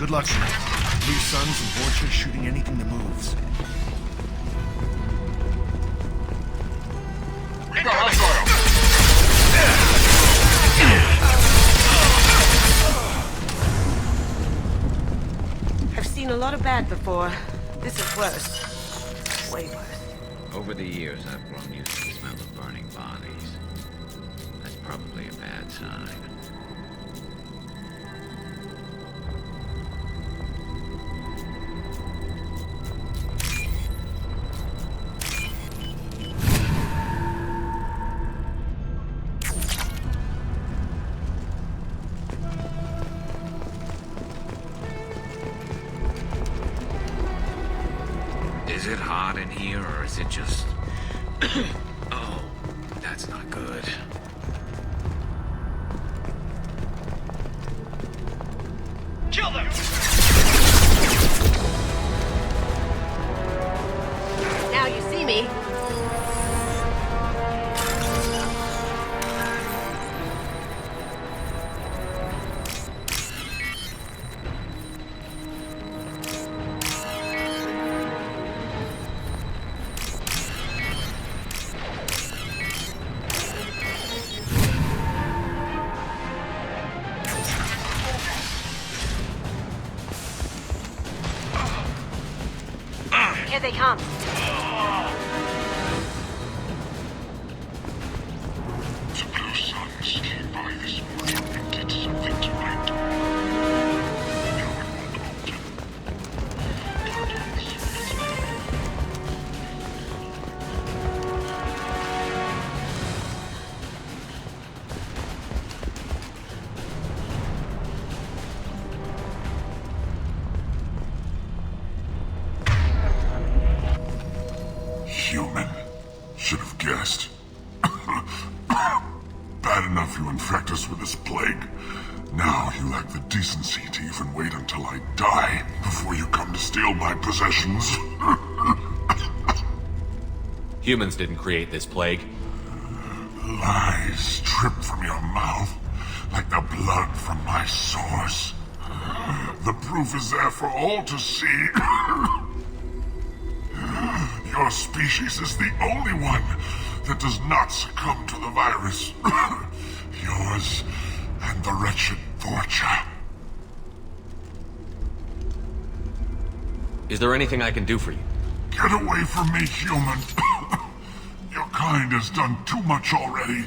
Good luck tonight. Blue Suns and Vorcha shooting anything that moves. We got hostile! I've seen a lot of bad before. This is worse. Way worse. Over the years, I've grown used to the smell of burning bodies. That's probably a bad sign. Is it hot in here, or is it just... Oh, that's not good. Kill them! Now you see me. Here they come. The Blue Suns came by this morning and did something to my door. No one won't open. Guardians, it's me. Human. Should have guessed. Bad enough you infect us with this plague. Now you lack the decency to even wait until I die before you come to steal my possessions. Humans didn't create this plague. Lies drip from your mouth like the blood from my sores. The proof is there for all to see. Your species is the only one that does not succumb to the virus. Yours and the wretched Vorcha. Is there anything I can do for you? Get away from me, human. Your kind has done too much already.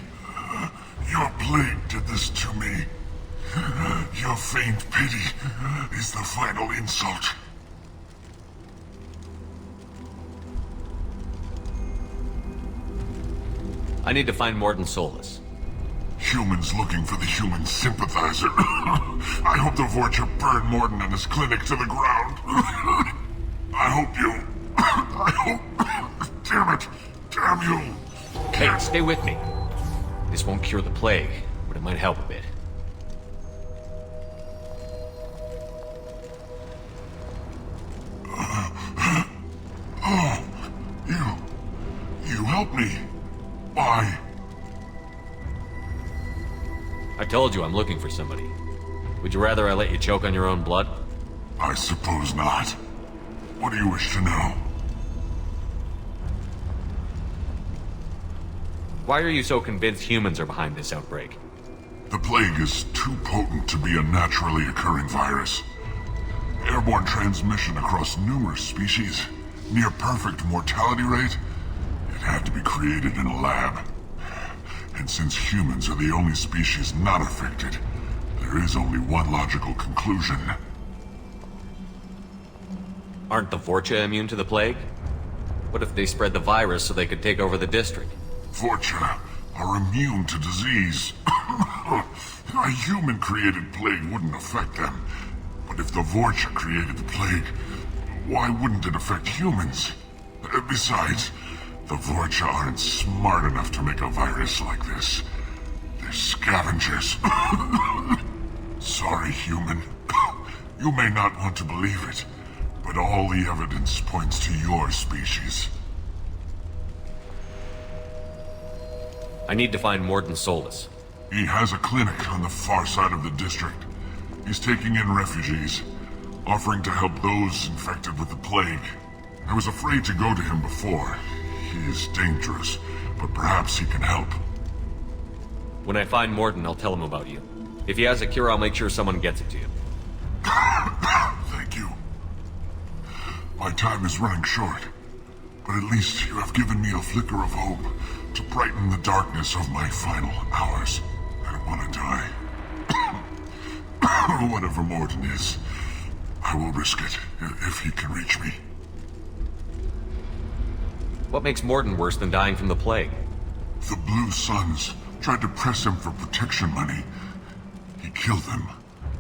Your plague did this to me. Your faint pity is the final insult. I need to find Morton Solus. Humans looking for the human sympathizer. I hope the Vorcha burned Morton and his clinic to the ground. I hope you... I hope... Damn it. Damn you. Hey, stay with me. This won't cure the plague, but it might help a bit. Oh, you help me. Why? I told you I'm looking for somebody. Would you rather I let you choke on your own blood? I suppose not. What do you wish to know? Why are you so convinced humans are behind this outbreak? The plague is too potent to be a naturally occurring virus. Airborne transmission across numerous species, near perfect mortality rate. It had to be created in a lab. And since humans are the only species not affected, there is only one logical conclusion. Aren't the Vorcha immune to the plague? What if they spread the virus so they could take over the district? Vorcha are immune to disease. A human-created plague wouldn't affect them. But if the Vorcha created the plague, why wouldn't it affect humans? Besides, the Vorcha aren't smart enough to make a virus like this. They're scavengers. Sorry, human. You may not want to believe it, but all the evidence points to your species. I need to find Morton Solus. He has a clinic on the far side of the district. He's taking in refugees. offering to help those infected with the plague. I was afraid to go to him before. He is dangerous, but perhaps he can help. When I find Morton, I'll tell him about you. If he has a cure, I'll make sure someone gets it to you. Thank you. My time is running short, but at least you have given me a flicker of hope to brighten the darkness of my final hours. I don't want to die. Whatever Morton is, I will risk it if he can reach me. What makes Morton worse than dying from the plague? The Blue Suns tried to press him for protection money. He killed them,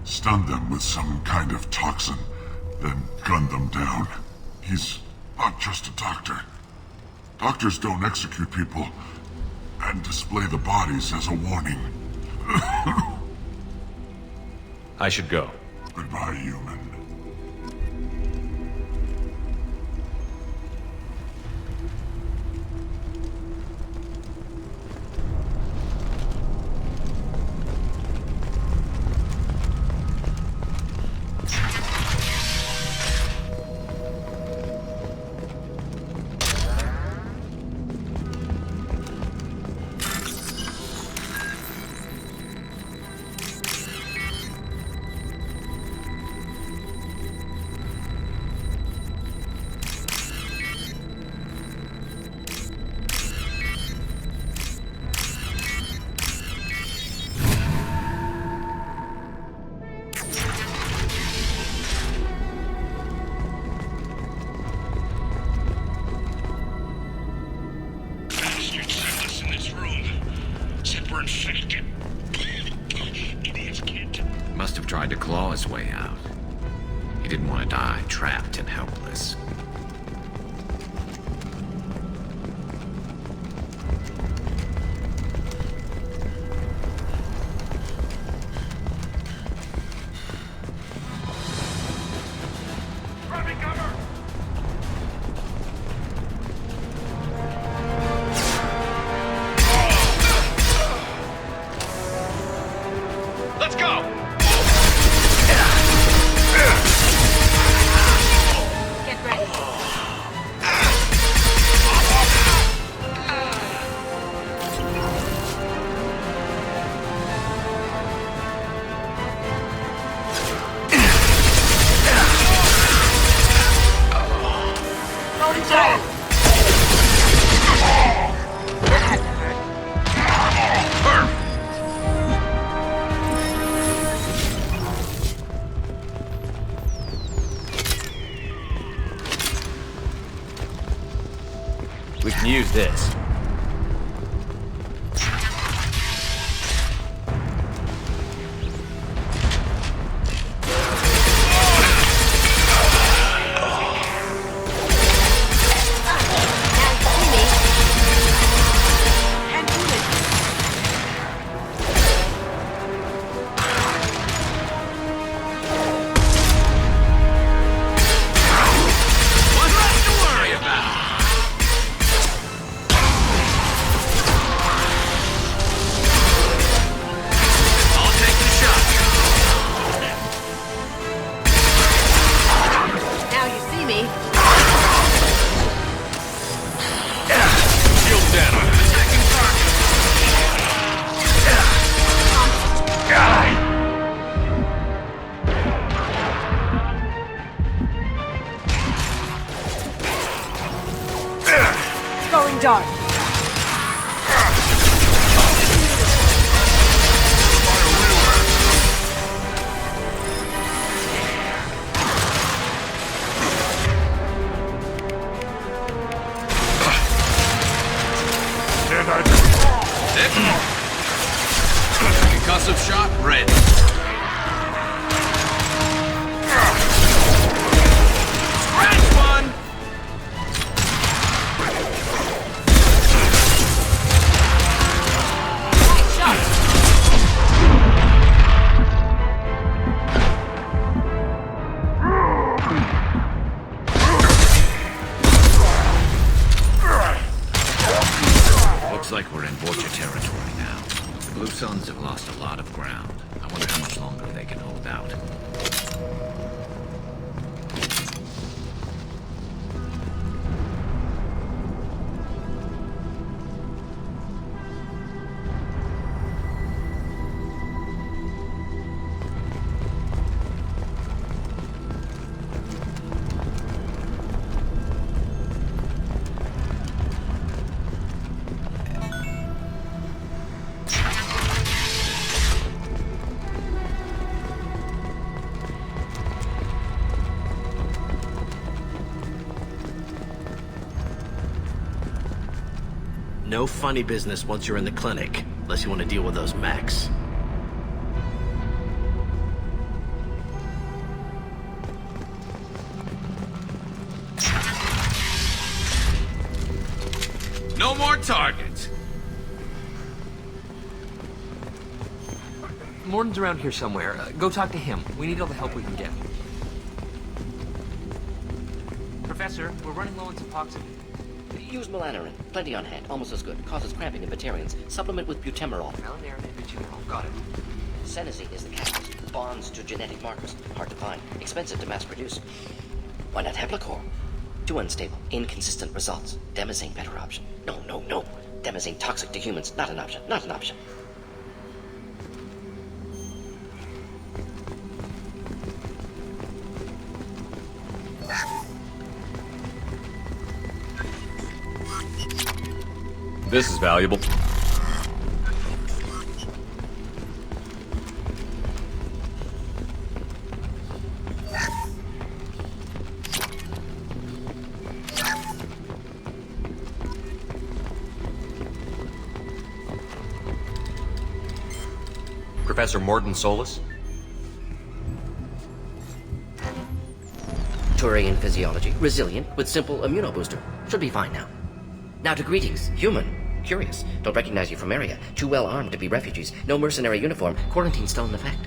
stunned them with some kind of toxin, then gunned them down. He's not just a doctor. Doctors don't execute people and display the bodies as a warning. I should go. Goodbye, human. Must have tried to claw his way out. He didn't want to die trapped and helpless. Let's go! Get ready. Going down. We can use this. Going dark. Concussive shot ready. Scratch one! Looks like we're in Vorcha territory now. The Blue Suns have lost a lot of ground. I wonder how much longer they can hold out. No funny business once you're in the clinic, unless you want to deal with those mechs. No more targets. Morton's around here somewhere. Go talk to him. We need all the help we can get. Professor, we're running low on Suboxone. Use melanorin. Plenty on hand. Almost as good. Causes cramping in vegetarians. Supplement with butemerol. Melanorin and butemerol. Got it. Senesine is the catalyst. Bonds to genetic markers. Hard to find. Expensive to mass produce. Why not Heplicor? Too unstable. Inconsistent results. Demazine better option. No. Demazine toxic to humans. Not an option. Not an option. This is valuable. Professor Morton Solus? Turian physiology. Resilient with simple immunobooster. Should be fine now. Now to greetings. Human. Curious. Don't recognize you from area. Too well armed to be refugees. No mercenary uniform. Quarantine still in effect.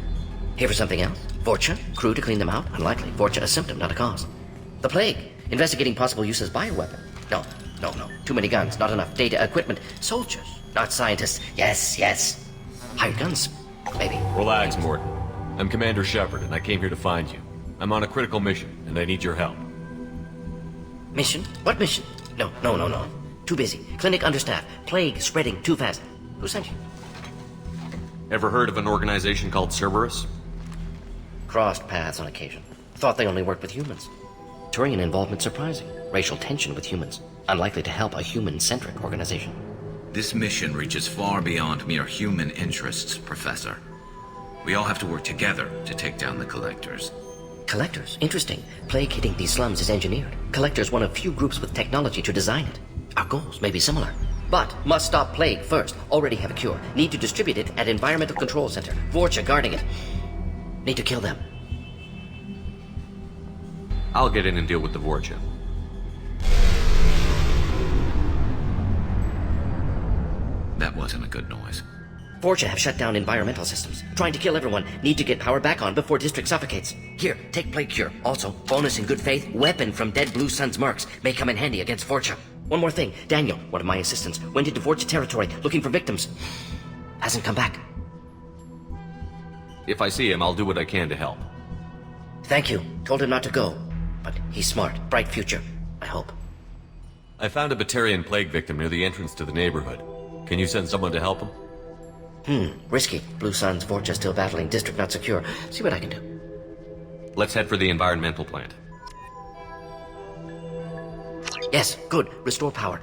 Here for something else? Vorcha? Crew to clean them out? Unlikely. Vorcha a symptom, not a cause. The plague. Investigating possible use as bioweapon. No. Too many guns. Not enough data, equipment. Soldiers. Not scientists. Yes. Hired guns. Maybe. Relax, Morton. I'm Commander Shepard, and I came here to find you. I'm on a critical mission, and I need your help. Mission? What mission? No. Too busy. Clinic understaffed. Plague spreading too fast. Who sent you? Ever heard of an organization called Cerberus? Crossed paths on occasion. Thought they only worked with humans. Turian involvement surprising. Racial tension with humans. Unlikely to help a human-centric organization. This mission reaches far beyond mere human interests, Professor. We all have to work together to take down the Collectors. Collectors? Interesting. Plague hitting these slums is engineered. Collectors one of few groups with technology to design it. Our goals may be similar. But must stop plague first. Already have a cure. Need to distribute it at Environmental Control Center. Vorcha guarding it. Need to kill them. I'll get in and deal with the Vorcha. That wasn't a good noise. Vorcha have shut down environmental systems. Trying to kill everyone. Need to get power back on before district suffocates. Here, take plague cure. Also, bonus in good faith, weapon from dead Blue Sun's mercs. May come in handy against Vorcha. One more thing. Daniel, one of my assistants, went into Vorcha territory looking for victims. Hasn't come back. If I see him, I'll do what I can to help. Thank you. Told him not to go. But he's smart. Bright future. I hope. I found a Batarian plague victim near the entrance to the neighborhood. Can you send someone to help him? Risky. Blue Sun's Vorcha still battling. District not secure. See what I can do. Let's head for the environmental plant. Yes, good. Restore power.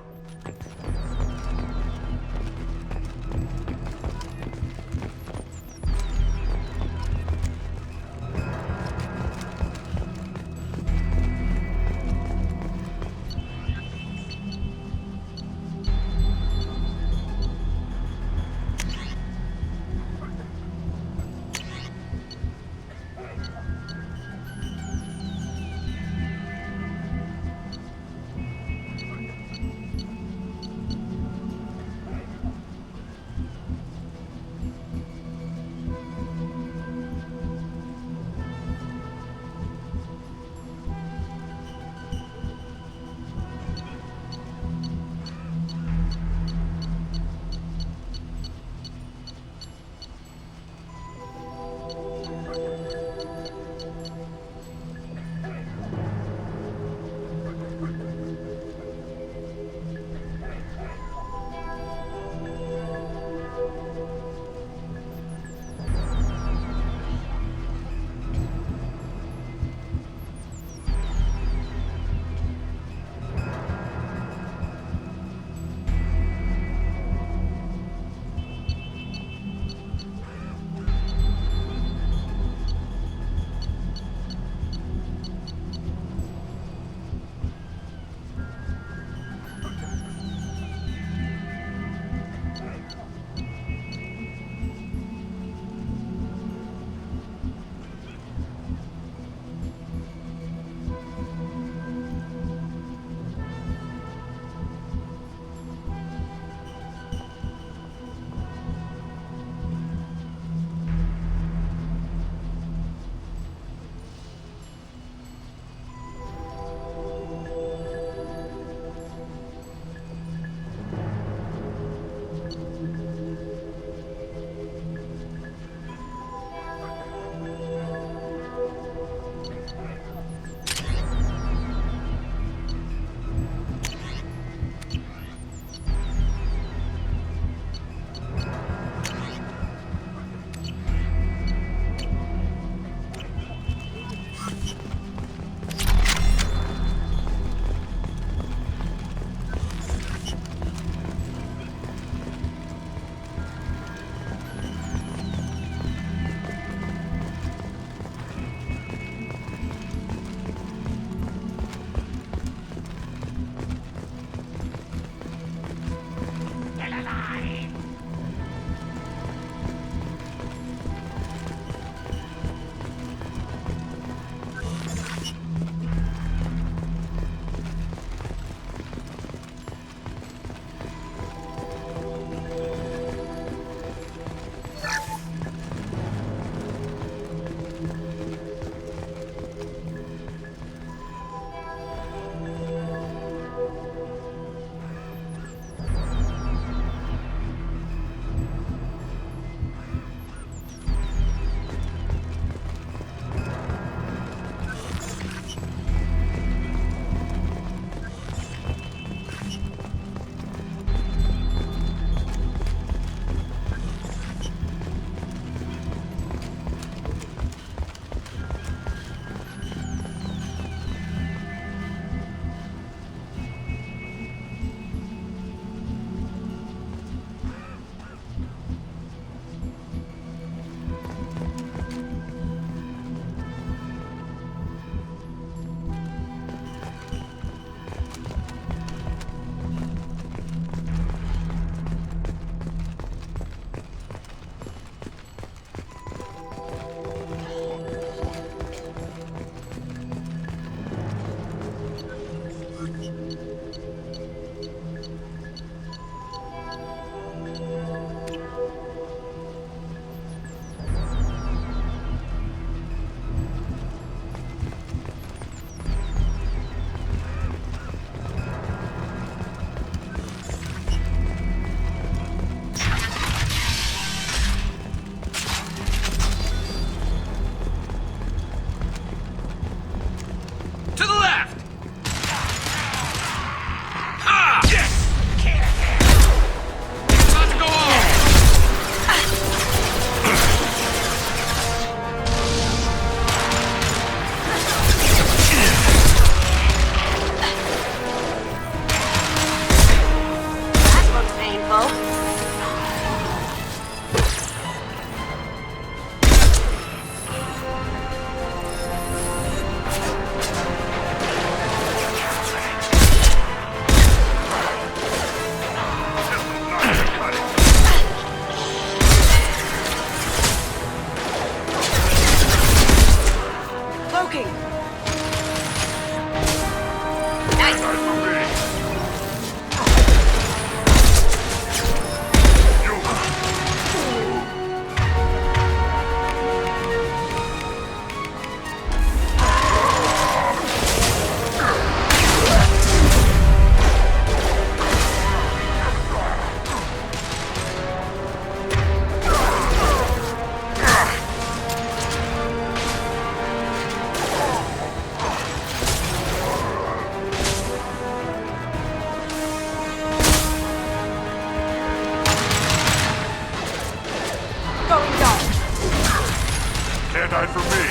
die for me.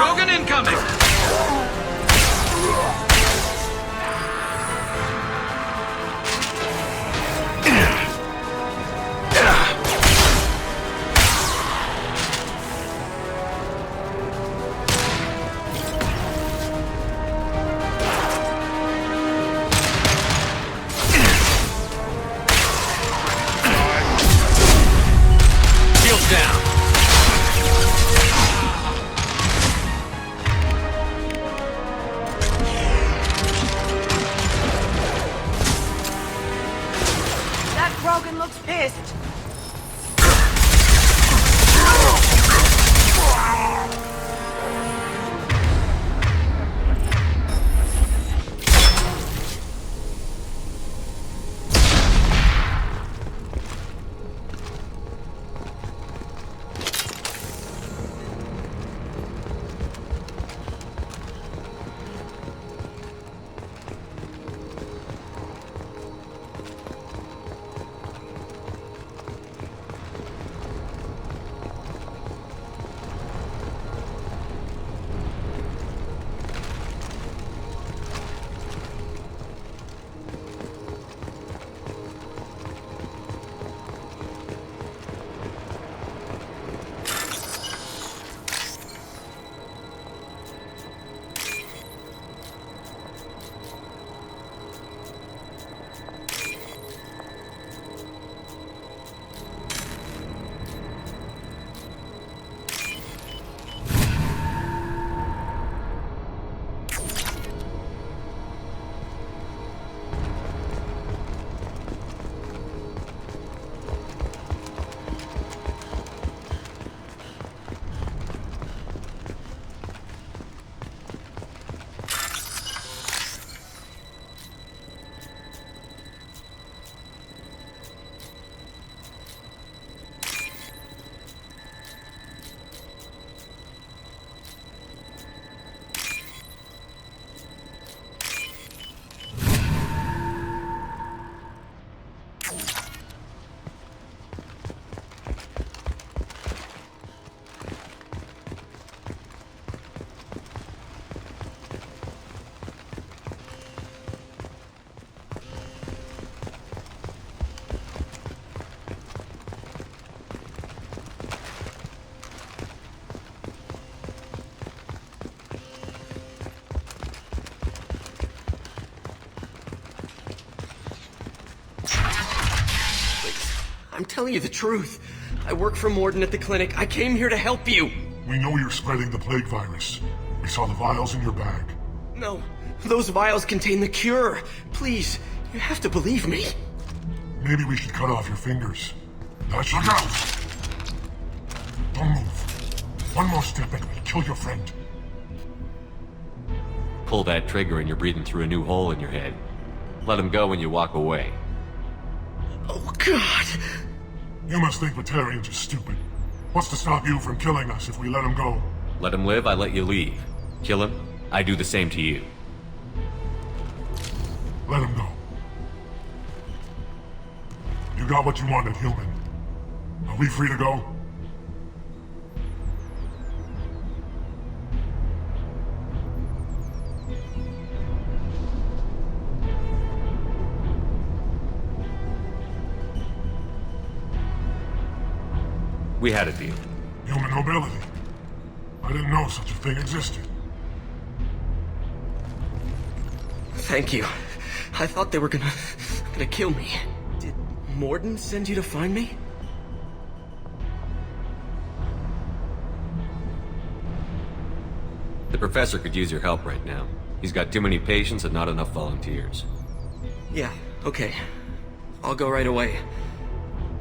Rogan incoming! Shields down. That Rogan looks pissed. I'm telling you the truth. I work for Morden at the clinic. I came here to help you. We know you're spreading the plague virus. We saw the vials in your bag. No, those vials contain the cure. Please, you have to believe me. Maybe we should cut off your fingers. Look out! Don't move. One more step and we'll kill your friend. Pull that trigger and you're breathing through a new hole in your head. Let him go when you walk away. Oh, God. You must think Batarians are stupid. What's to stop you from killing us if we let him go? Let him live, I let you leave. Kill him, I do the same to you. Let him go. You got what you wanted, human. Are we free to go? We had a deal. Human nobility. I didn't know such a thing existed. Thank you. I thought they were gonna kill me. Did Morden send you to find me? The professor could use your help right now. He's got too many patients and not enough volunteers. Yeah, okay. I'll go right away.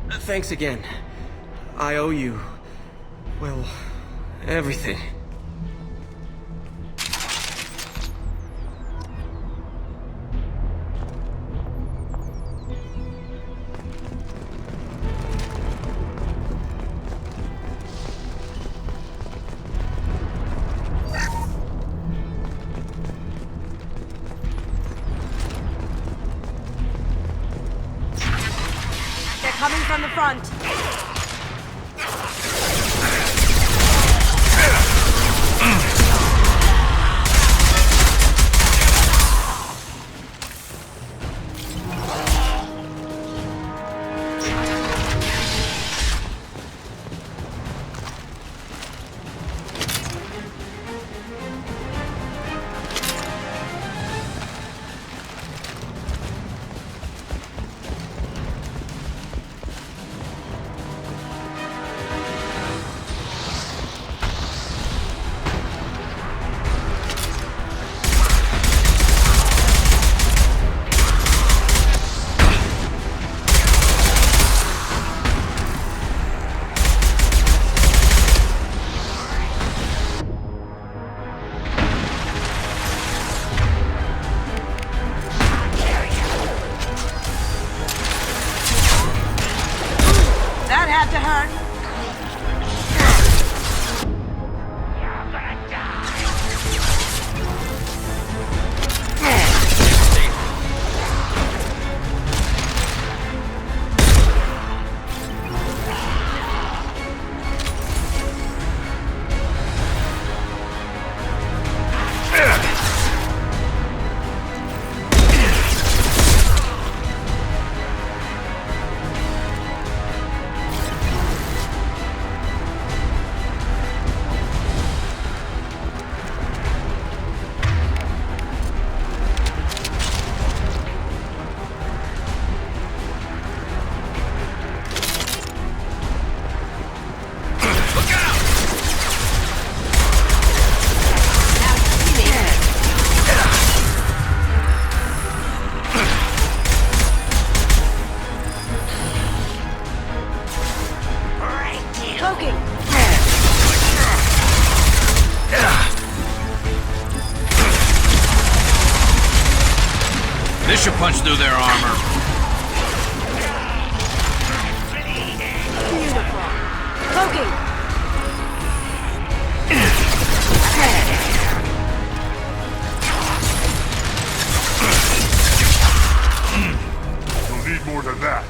Thanks again. I owe you, well, everything. They're coming from the front. This should punch through their armor. Beautiful. Cloaking. You'll need more than that.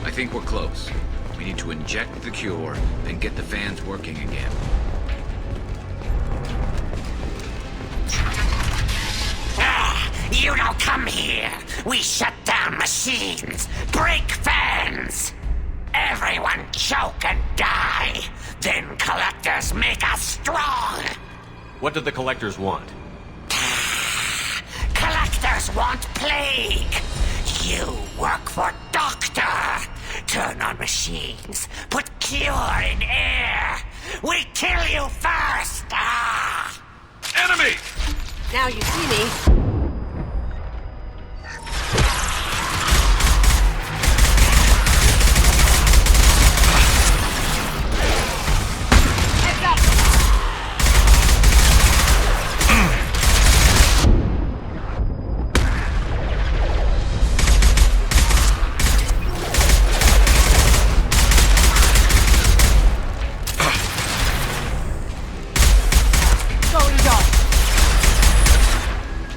I think we're close. We need to inject the cure, then get the fans working again. You don't come here. We shut down machines, break fans. Everyone choke and die. Then collectors make us strong. What do the collectors want? Collectors want plague. You work for Doctor. Turn on machines. Put cure in air. We kill you first. Enemy! Now you see me.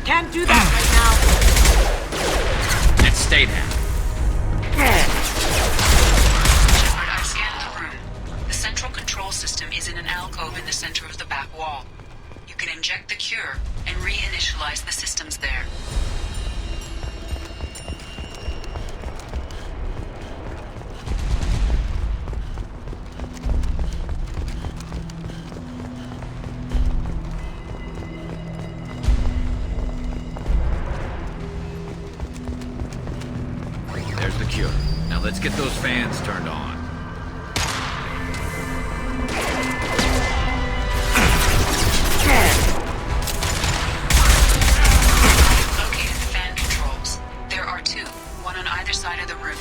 Can't do that right now. Let's stay there. Shepard, I've scanned the room. The central control system is in an alcove in the center of the back wall. You can inject the cure and reinitialize the systems there. There's the cure. Now let's get those fans turned on. Located the fan controls. There are two, one on either side of the room.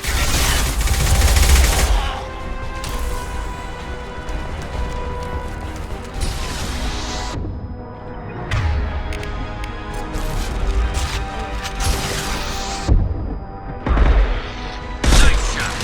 Nice shot.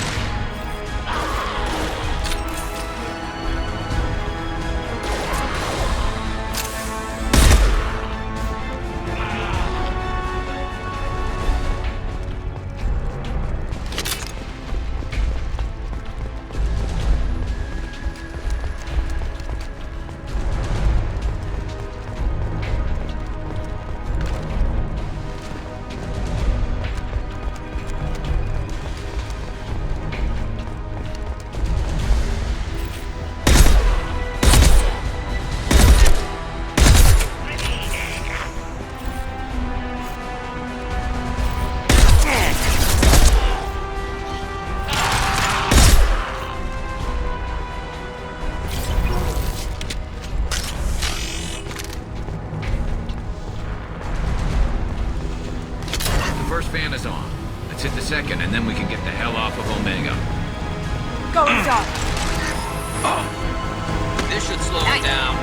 second, and then we can get the hell off of Omega. Go inside. This should slow it down.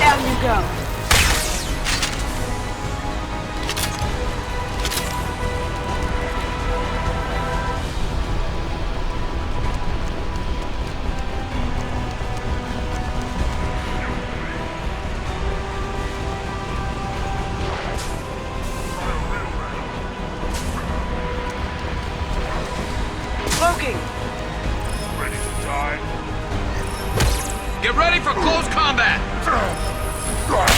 Down you go. Smoking. Ready to die? Get ready for close combat! Going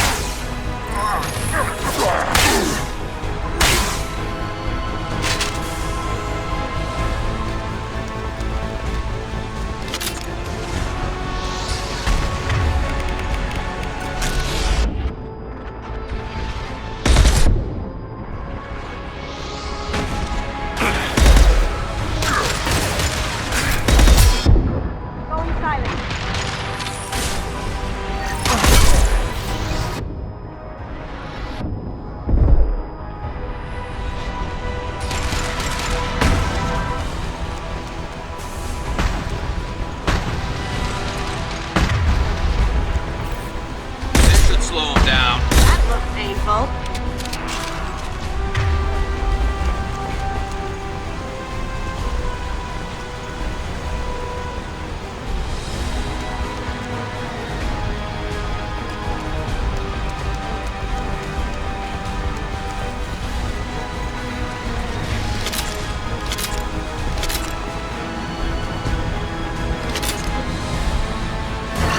silent. This should slow him down. That looks painful.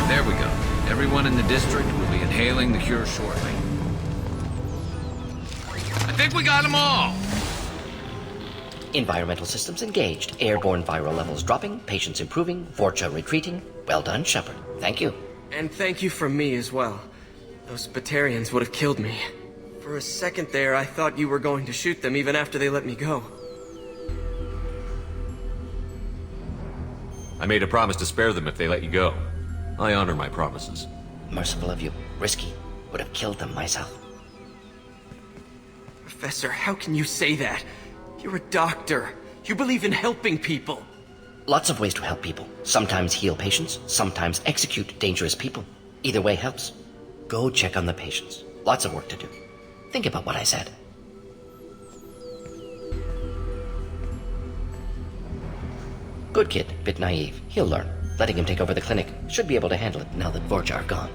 There we go. Everyone in the district will be inhaling the cure shortly. I think we got them all! Environmental systems engaged. Airborne viral levels dropping. Patients improving. Vorcha retreating. Well done, Shepard. Thank you. And thank you from me as well. Those Batarians would have killed me. For a second there, I thought you were going to shoot them even after they let me go. I made a promise to spare them if they let you go. I honor my promises. Merciful of you. Risky. Would have killed them myself. Professor, how can you say that? You're a doctor. You believe in helping people. Lots of ways to help people. Sometimes heal patients, sometimes execute dangerous people. Either way helps. Go check on the patients. Lots of work to do. Think about what I said. Good kid, bit naive. He'll learn. Letting him take over the clinic. Should be able to handle it now that Vorcha are gone.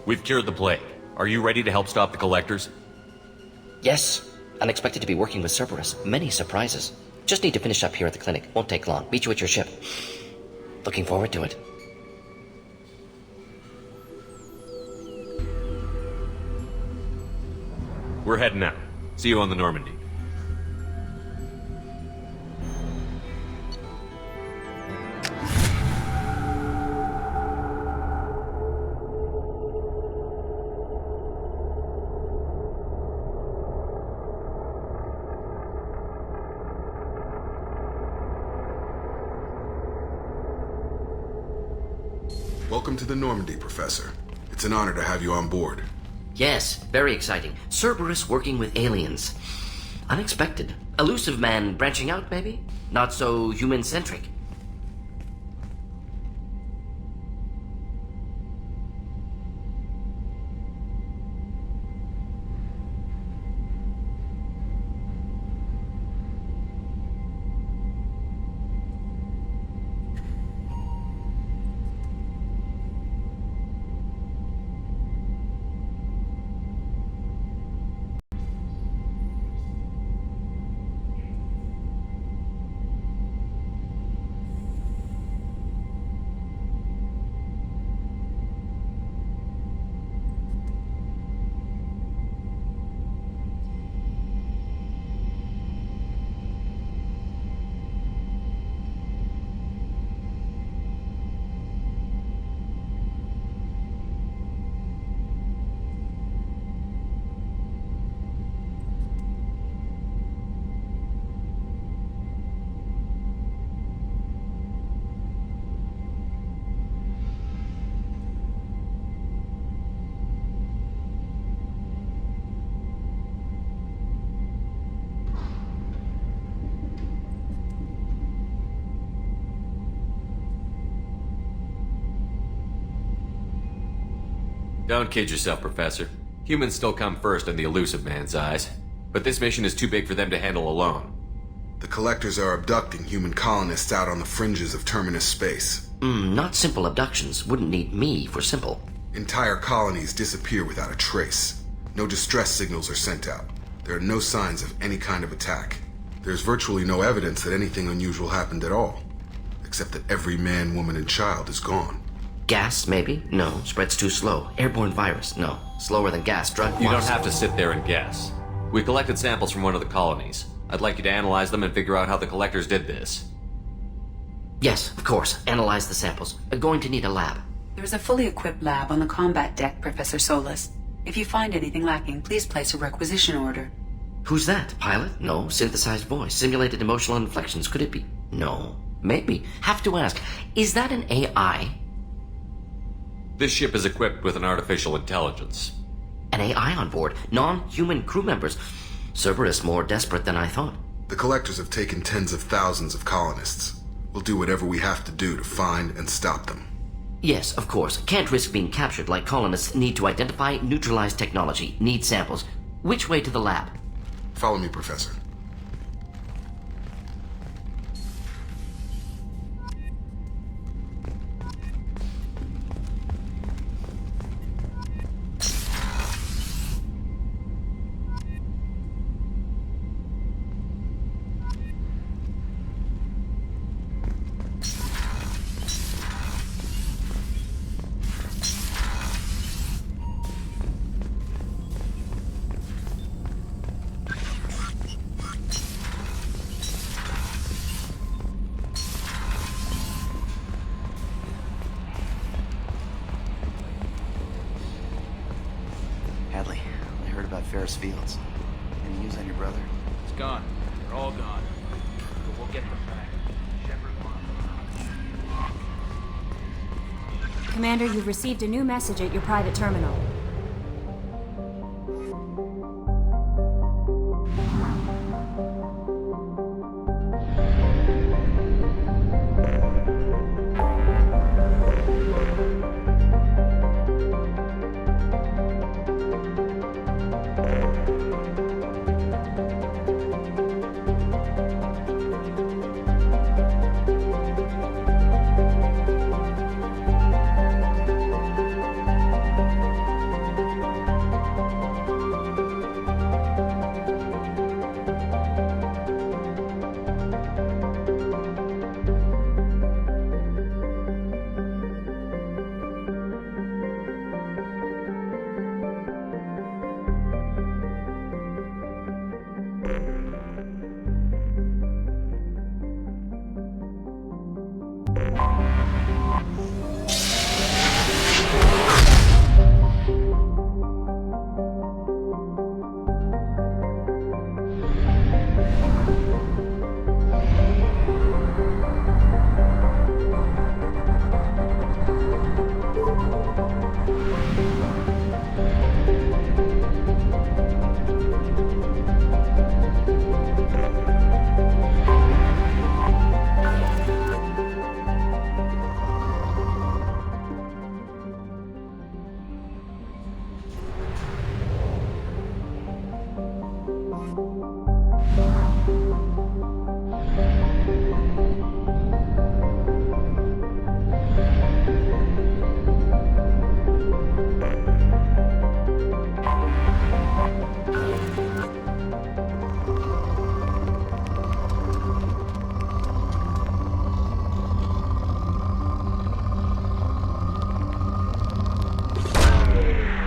We've cured the plague. Are you ready to help stop the collectors? Yes. Unexpected to be working with Cerberus. Many surprises. Just need to finish up here at the clinic. Won't take long. Meet you at your ship. Looking forward to it. We're heading out. See you on the Normandy. Welcome to the Normandy, Professor. It's an honor to have you on board. Yes, very exciting. Cerberus working with aliens. Unexpected. Elusive man branching out, maybe? Not so human-centric. Don't kid yourself, Professor. Humans still come first in the elusive man's eyes. But this mission is too big for them to handle alone. The Collectors are abducting human colonists out on the fringes of Terminus space. Not simple abductions. Wouldn't need me for simple. Entire colonies disappear without a trace. No distress signals are sent out. There are no signs of any kind of attack. There's virtually no evidence that anything unusual happened at all. Except that every man, woman, and child is gone. Gas, maybe? No. Spreads too slow. Airborne virus? No. Slower than gas. Drug You don't have to sit there and guess. We collected samples from one of the colonies. I'd like you to analyze them and figure out how the Collectors did this. Yes, of course. Analyze the samples. Going to need a lab. There's a fully equipped lab on the combat deck, Professor Solis. If you find anything lacking, please place a requisition order. Who's that? Pilot? No. Synthesized voice. Simulated emotional inflections. Could it be? No. Maybe. Have to ask. Is that an AI? This ship is equipped with an artificial intelligence. An AI on board. Non-human crew members. Cerberus more desperate than I thought. The Collectors have taken tens of thousands of colonists. We'll do whatever we have to do to find and stop them. Yes, of course. Can't risk being captured like colonists need to identify, neutralize technology, need samples. Which way to the lab? Follow me, Professor. Hadley, I heard about Ferris Fields. Any news on your brother? It's gone. They're all gone. But we'll get them back. Shepard wants. Commander, you've received a new message at your private terminal.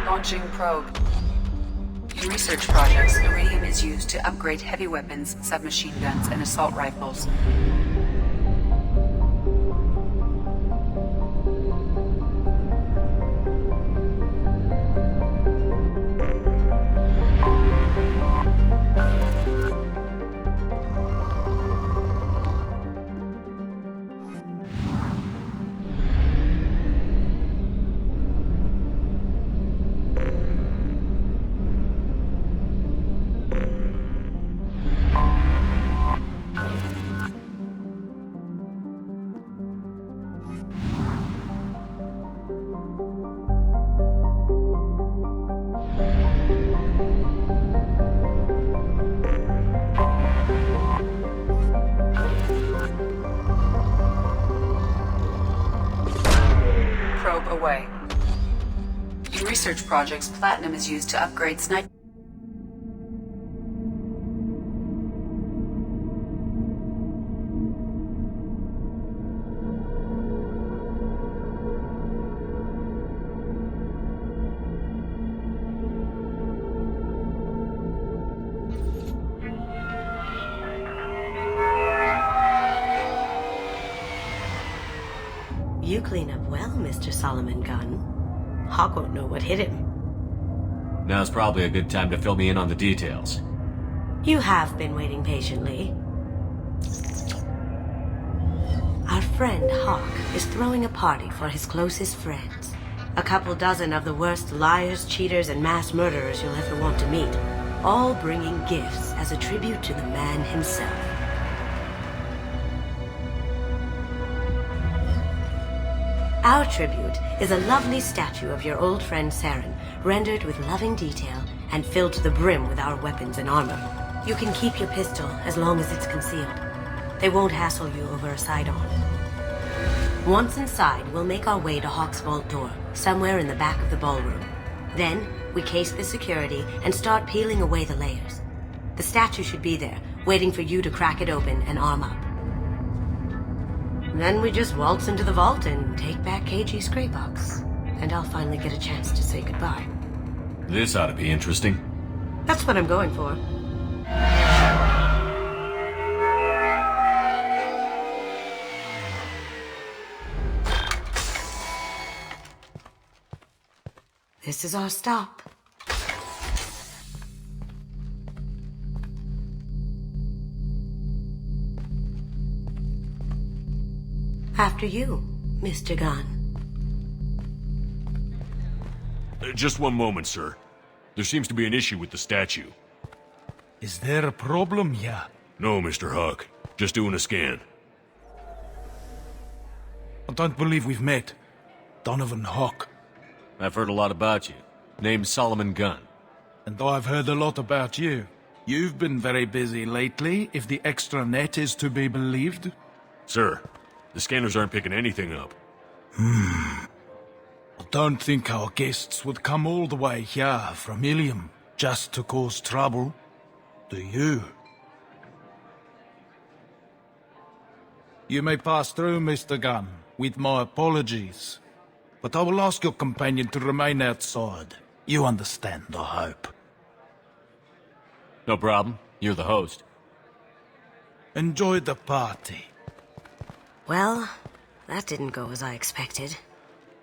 Launching probe. In research projects, iridium is used to upgrade heavy weapons, submachine guns, and assault rifles. underway. In research projects, platinum is used to upgrade sniper. You clean up well, Mr. Solomon Gunn. Hawk won't know what hit him. Now's probably a good time to fill me in on the details. You have been waiting patiently. Our friend Hawk is throwing a party for his closest friends. A couple dozen of the worst liars, cheaters, and mass murderers you'll ever want to meet. All bringing gifts as a tribute to the man himself. Our tribute is a lovely statue of your old friend Saren, rendered with loving detail and filled to the brim with our weapons and armor. You can keep your pistol as long as it's concealed. They won't hassle you over a sidearm. Once inside, we'll make our way to Hawk's vault door, somewhere in the back of the ballroom. Then, we case the security and start peeling away the layers. The statue should be there, waiting for you to crack it open and arm up. Then we just waltz into the vault and take back KG's gray box. And I'll finally get a chance to say goodbye. This ought to be interesting. That's what I'm going for. This is our stop. After you, Mr. Gunn. Just one moment, sir. There seems to be an issue with the statue. Is there a problem here? No, Mr. Hawk. Just doing a scan. I don't believe we've met. Donovan Hawk. I've heard a lot about you. Name's Solomon Gunn. And I've heard a lot about you. You've been very busy lately, if the extra net is to be believed. Sir, the scanners aren't picking anything up. I don't think our guests would come all the way here from Ilium just to cause trouble. Do you? You may pass through, Mr. Gunn, with my apologies. But I will ask your companion to remain outside. You understand, I hope. No problem. You're the host. Enjoy the party. Well, that didn't go as I expected.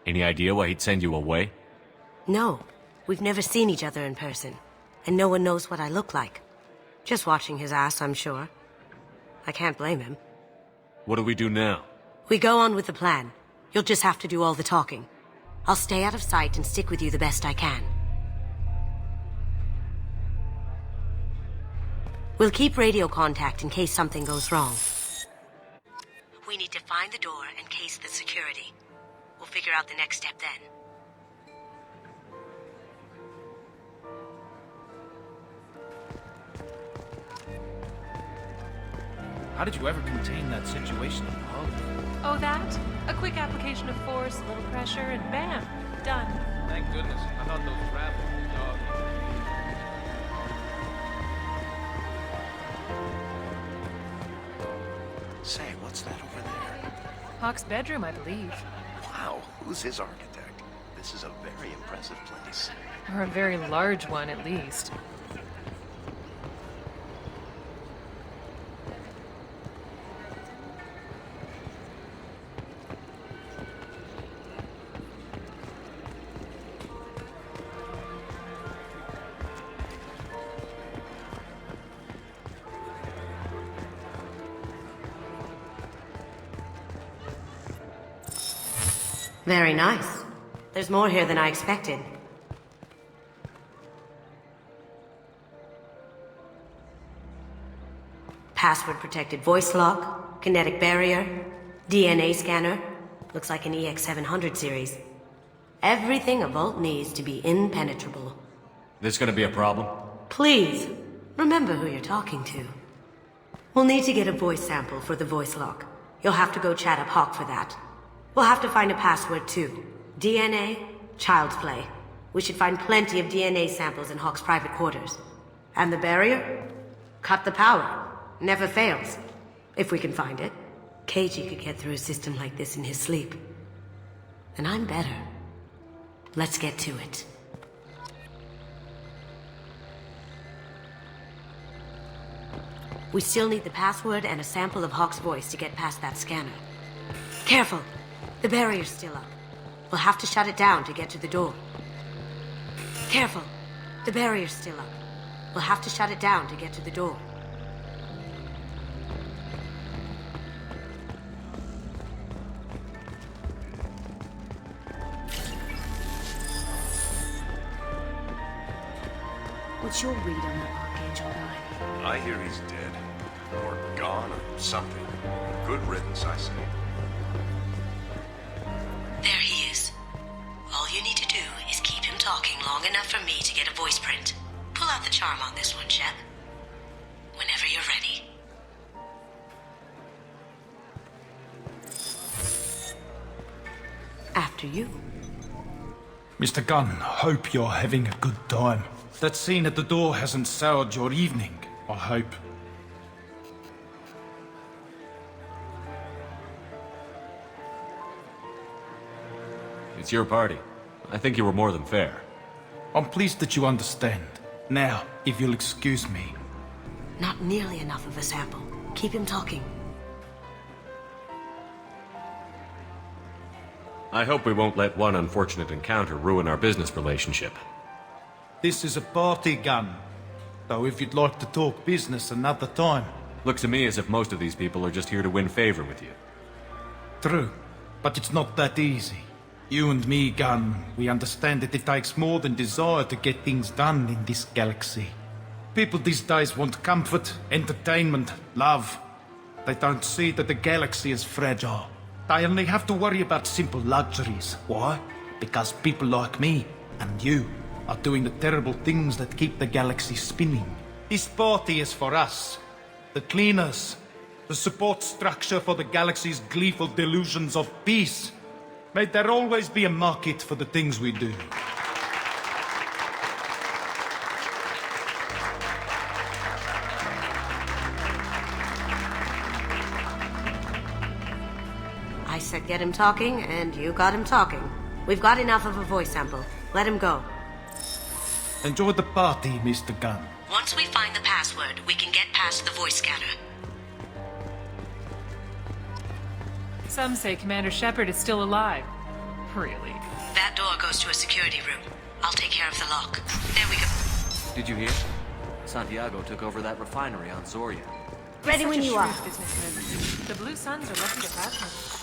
Any idea why he'd send you away? No, we've never seen each other in person, and no one knows what I look like. Just watching his ass, I'm sure. I can't blame him. What do we do now? We go on with the plan. You'll just have to do all the talking. I'll stay out of sight and stick with you the best I can. We'll keep radio contact in case something goes wrong. We need to find the door and case the security. We'll figure out the next step then. How did you ever contain that situation in Hull? Oh, that? A quick application of force, a little pressure, and bam! Done. Thank goodness. I thought those travelers were dogs. Say, what's that over there? Hawk's bedroom, I believe. Wow, who's his architect? This is a very impressive place. Or a very large one, at least. Very nice. There's more here than I expected. Password-protected voice lock, kinetic barrier, DNA scanner. Looks like an EX700 series. Everything a vault needs to be impenetrable. This gonna be a problem? Please, remember who you're talking to. We'll need to get a voice sample for the voice lock. You'll have to go chat up Hawk for that. We'll have to find a password too. DNA? Child's play. We should find plenty of DNA samples in Hawk's private quarters. And the barrier? Cut the power. Never fails. If we can find it. KG could get through a system like this in his sleep. And I'm better. Let's get to it. We still need the password and a sample of Hawk's voice to get past that scanner. Careful! The barrier's still up. We'll have to shut it down to get to the door. Careful! The barrier's still up. We'll have to shut it down to get to the door. What's your read on that Archangel guy? I hear he's dead. Or gone, or something. Good riddance, I say. There he is. All you need to do is keep him talking long enough for me to get a voice print. Pull out the charm on this one, Shep. Whenever you're ready. After you. Mr. Gunn, hope you're having a good time. That scene at the door hasn't soured your evening, I hope. It's your party. I think you were more than fair. I'm pleased that you understand. Now, if you'll excuse me. Not nearly enough of a sample. Keep him talking. I hope we won't let one unfortunate encounter ruin our business relationship. This is a party, Gun. Though if you'd like to talk business another time. Looks to me as if most of these people are just here to win favor with you. True, but it's not that easy. You and me, Gun, we understand that it takes more than desire to get things done in this galaxy. People these days want comfort, entertainment, love. They don't see that the galaxy is fragile. They only have to worry about simple luxuries. Why? Because people like me and you are doing the terrible things that keep the galaxy spinning. This party is for us, the cleaners, the support structure for the galaxy's gleeful delusions of peace. May there always be a market for the things we do. I said get him talking, and you got him talking. We've got enough of a voice sample. Let him go. Enjoy the party, Mr. Gunn. Once we find the password, we can get past the voice scanner. Some say Commander Shepard is still alive. Really? That door goes to a security room. I'll take care of the lock. There we go. Did you hear? Santiago took over that refinery on Zoria. Ready when you are. Businessman. The Blue Suns are lucky to have him.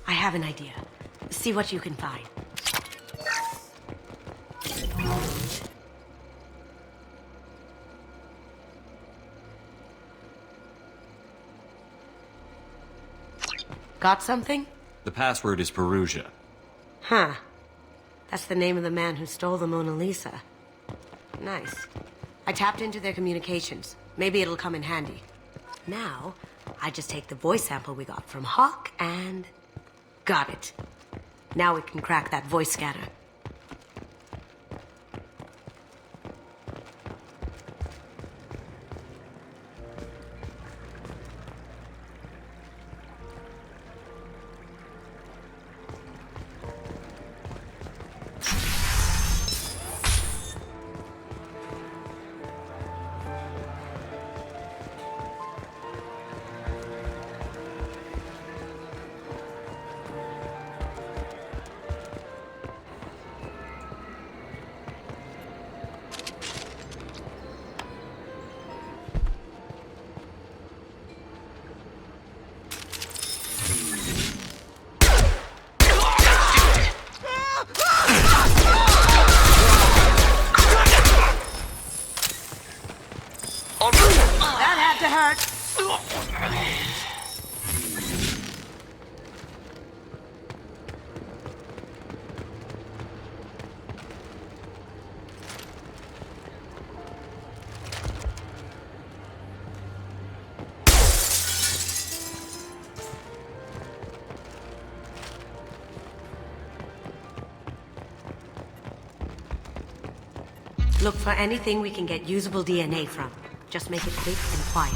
I have an idea. See what you can find. Got something? The password is Perugia. Huh. That's the name of the man who stole the Mona Lisa. Nice. I tapped into their communications. Maybe it'll come in handy. Now, I just take the voice sample we got from Hawk and... got it. Now we can crack that voice scatter. That had to hurt. Look for anything we can get usable DNA from. Just make it quick and quiet.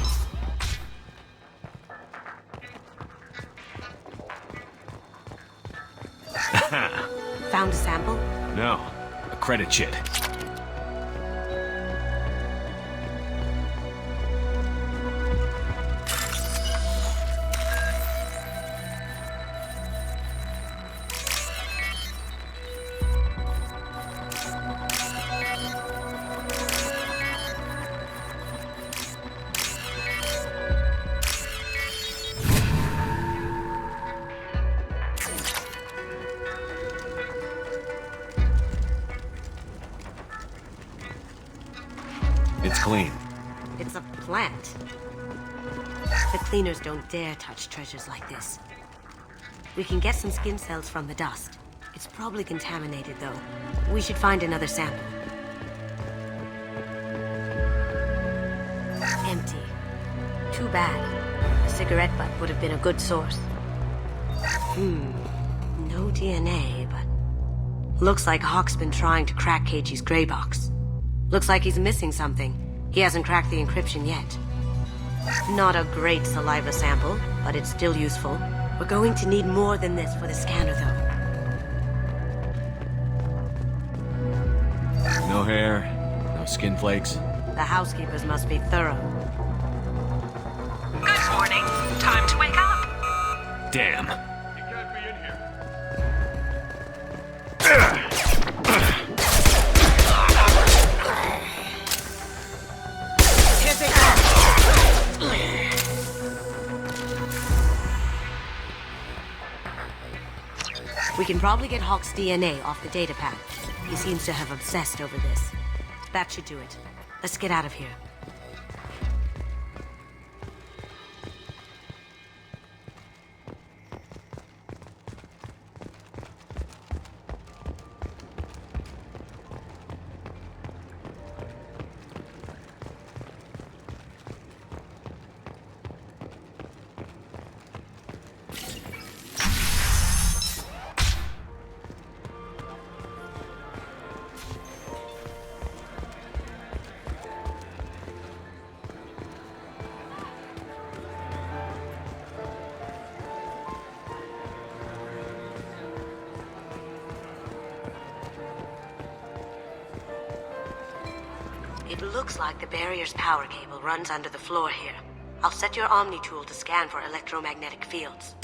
Found a sample? No, a credit chit. It's clean. It's a plant. The cleaners don't dare touch treasures like this. We can get some skin cells from the dust. It's probably contaminated, though. We should find another sample. Empty. Too bad. A cigarette butt would have been a good source. No DNA, but... looks like Hawk's been trying to crack KG's gray box. Looks like he's missing something. He hasn't cracked the encryption yet. Not a great saliva sample, but it's still useful. We're going to need more than this for the scanner, though. No hair, no skin flakes. The housekeepers must be thorough. Good morning. Time to wake up. Damn. Here they come. We can probably get Hawk's DNA off the datapad. He seems to have obsessed over this. That should do it. Let's get out of here. It looks like the barrier's power cable runs under the floor here. I'll set your Omni tool to scan for electromagnetic fields.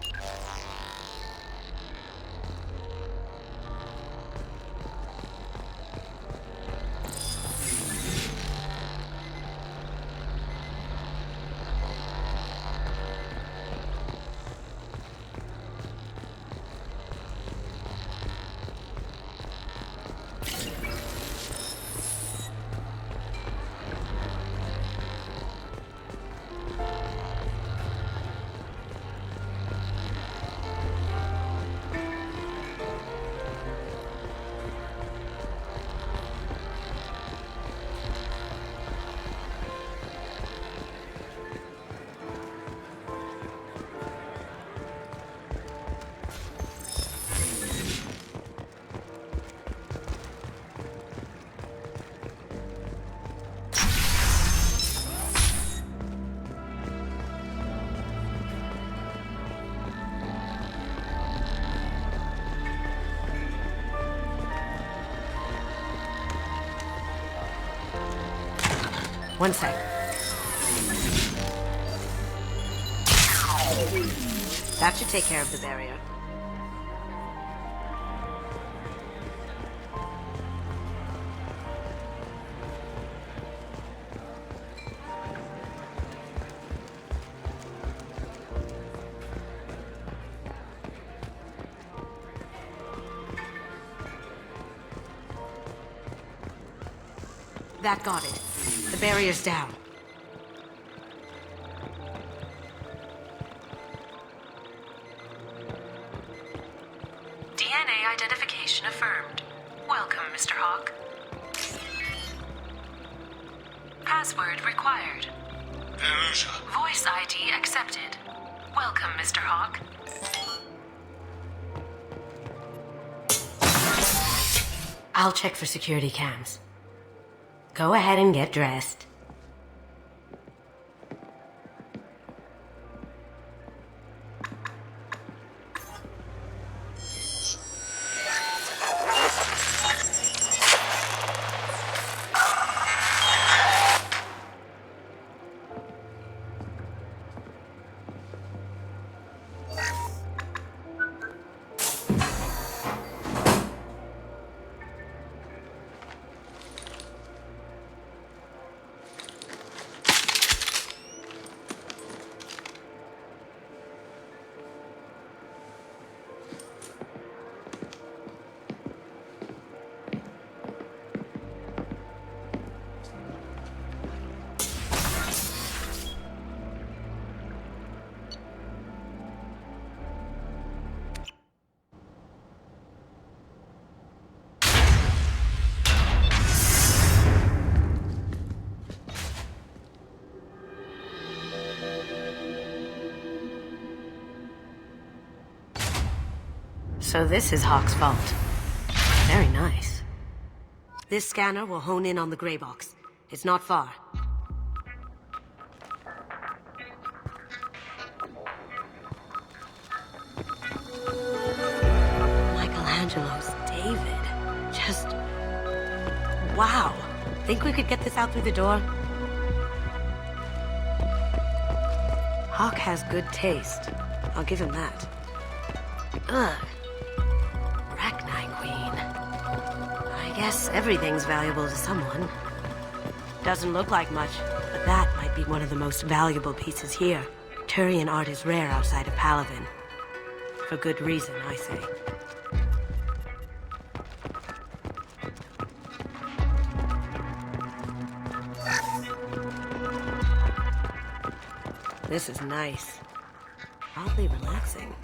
One sec. That should take care of the barrier. That got it. The barrier's down. DNA identification affirmed. Welcome, Mr. Hawk. Password required. Voice ID accepted. Welcome, Mr. Hawk. I'll check for security cams. Go ahead and get dressed. So this is Hawk's vault. Very nice. This scanner will hone in on the gray box. It's not far. Michelangelo's David. Just... wow. Think we could get this out through the door? Hawk has good taste. I'll give him that. Ugh. I guess everything's valuable to someone. Doesn't look like much, but that might be one of the most valuable pieces here. Turian art is rare outside of Palaven. For good reason, I say. This is nice. Oddly relaxing.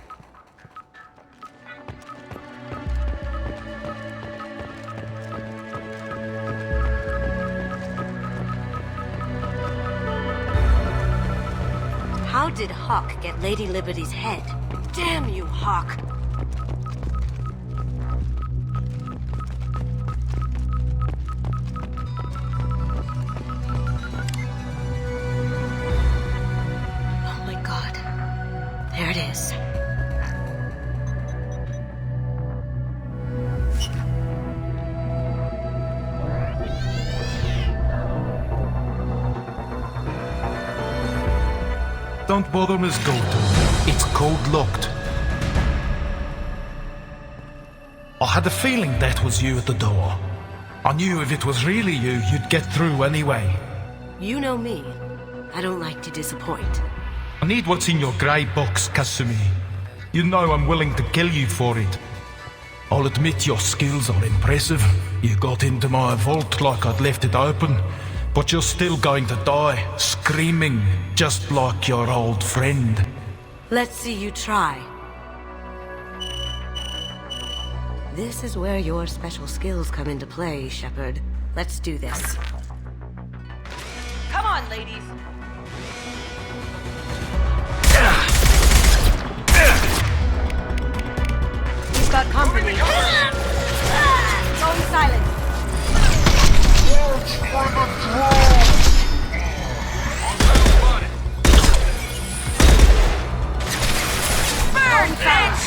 How did Hawk get Lady Liberty's head? Damn you, Hawk! Oh my god. There it is. Don't bother, Miss Goldton. It's code-locked. I had a feeling that was you at the door. I knew if it was really you, you'd get through anyway. You know me. I don't like to disappoint. I need what's in your grey box, Kasumi. You know I'm willing to kill you for it. I'll admit your skills are impressive. You got into my vault like I'd left it open. But you're still going to die, screaming, just like your old friend. Let's see you try. This is where your special skills come into play, Shepard. Let's do this. Come on, ladies. We've got company. Going silent. Burn, bitch!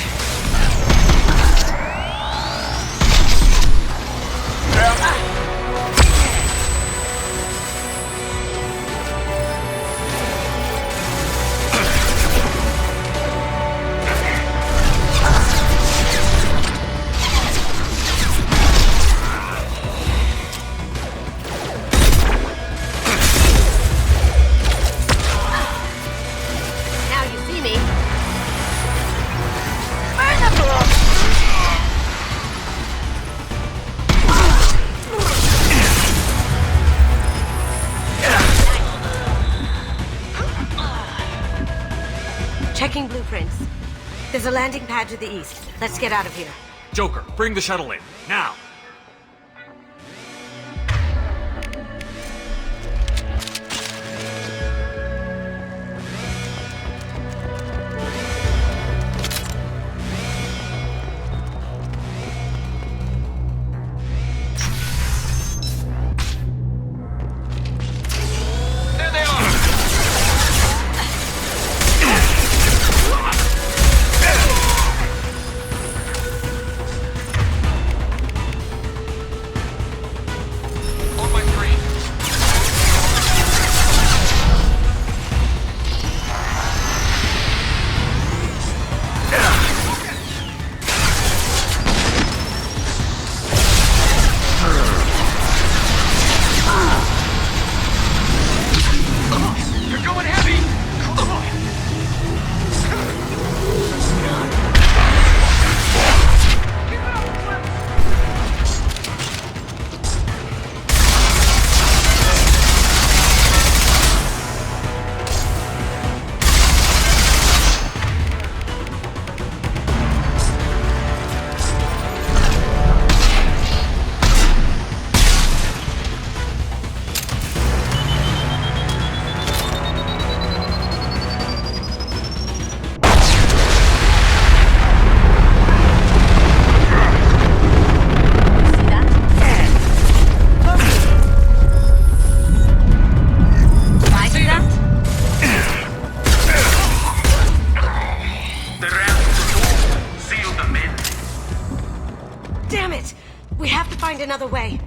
blueprints. There's a landing pad to the east. Let's get out of here. Joker, bring the shuttle in, now! Damn it! We have to find another way.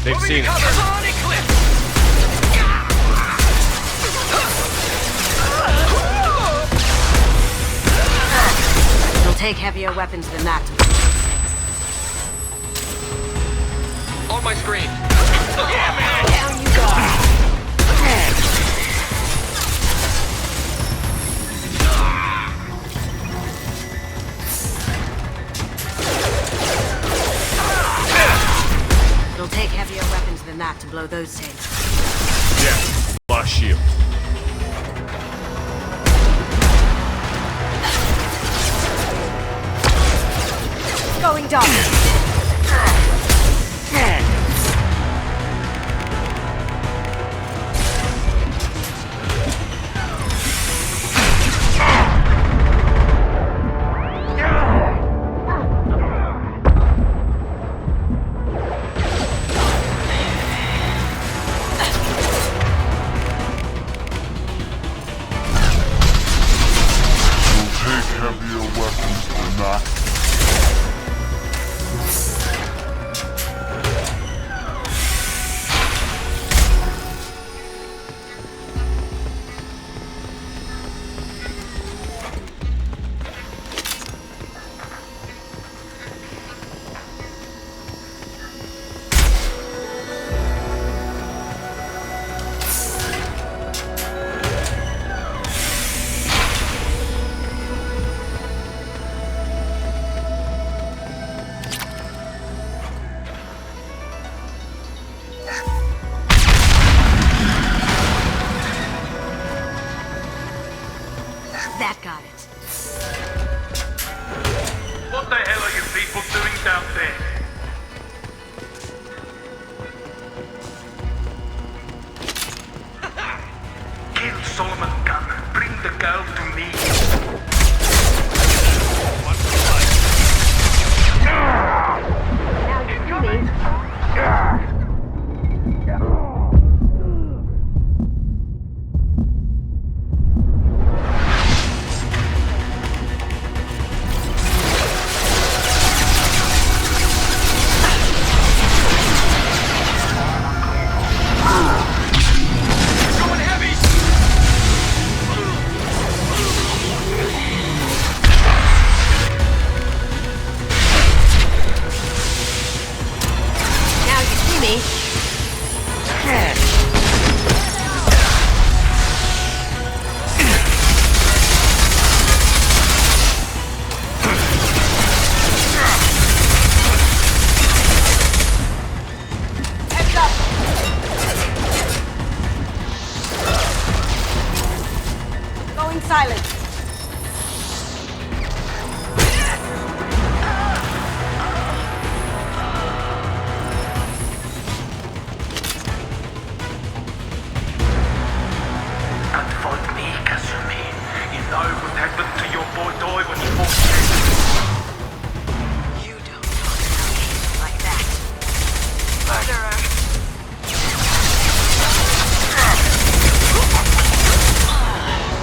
They've seen it. It'll take heavier weapons than that to On my screen. Yeah, man! Down you go! It'll take heavier weapons than that to blow those tanks. Yeah, lost shield. Going dark. That got it. What the hell are you people doing down there? Solomon gun. Bring the girl to me. Now you see me. Silence. Don't fight me, Kasumi. You know what happened to your boy Doi when he walked in. You don't talk about me like that. Murderer.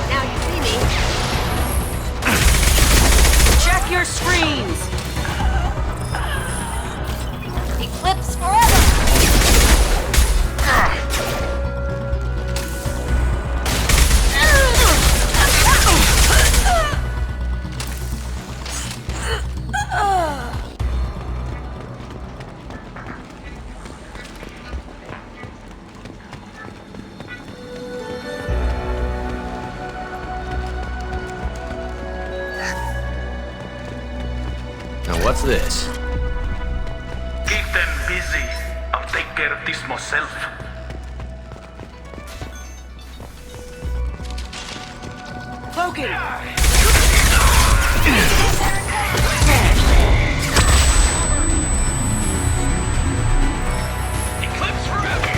Now you see me. Check your screens. Eclipse forever. Now what's this? Keep them busy. I'll take care of this myself. Cloaking. Eclipse forever!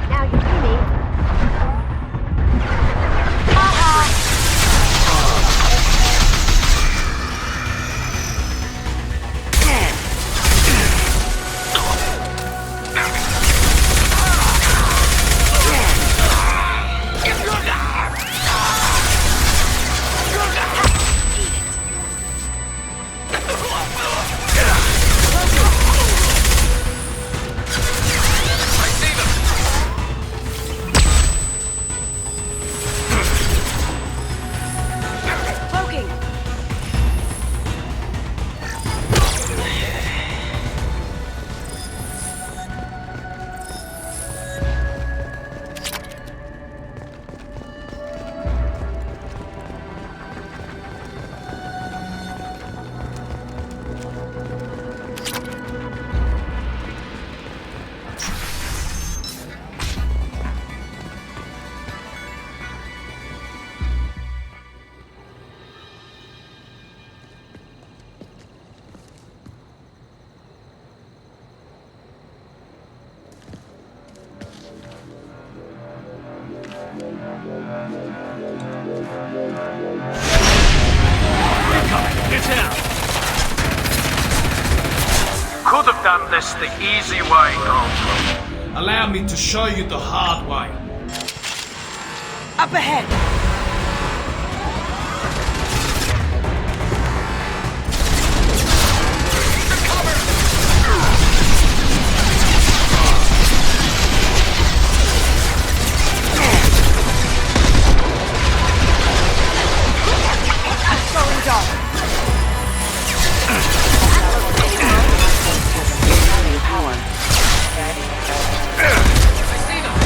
Now you see me. Cloaking. Get out! Could have done this the easy way, Goldblum. Allow me to show you the hard way. Up ahead. Going dark. I see them!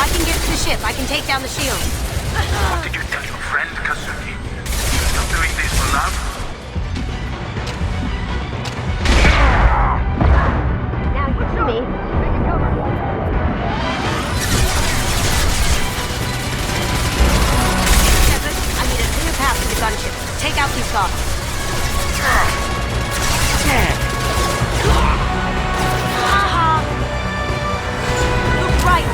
I can get to the ship. I can take down the shield. What did you tell your friend, Kazumi? You're doing this for love? Now you see me. Shepard, I need a clear path to the gunship. Take out these guards. Look right.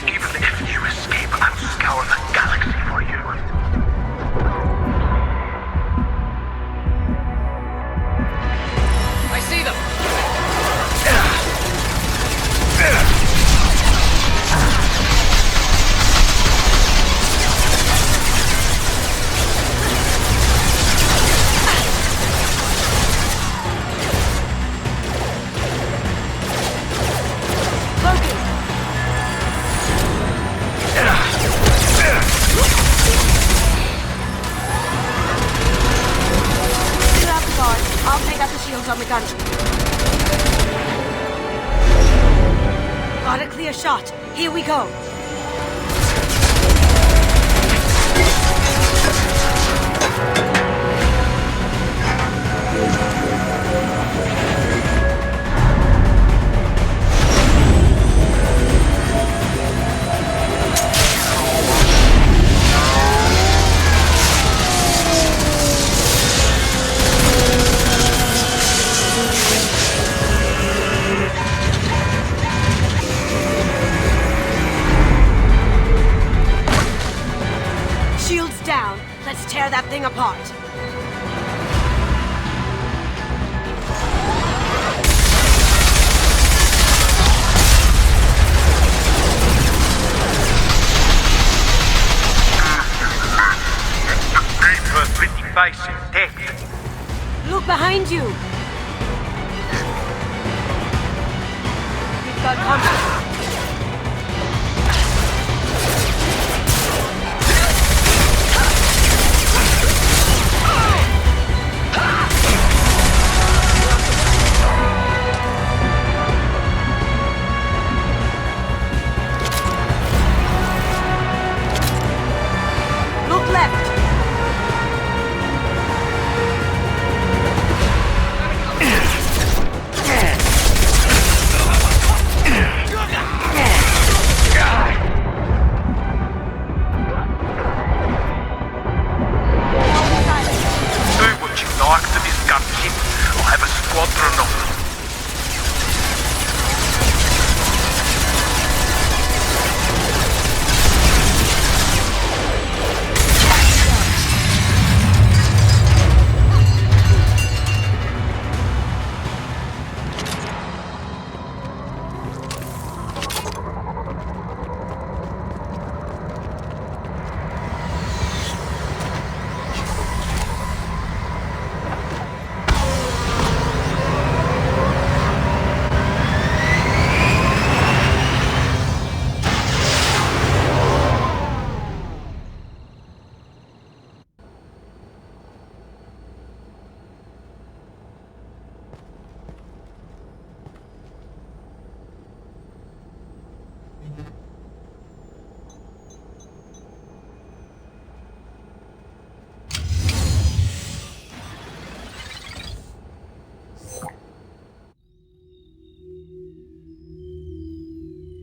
Even if you escape, I'll scour the galaxy for you. I see them! Clear out the guards. I'll take out the shields on the gunship. Got a clear shot. Here we go. Shields down. Let's tear that thing apart. Paper pretty face intact. Look behind you. We've got contact. Look left. Do what you like to this gunship. I'll have a squadron of them.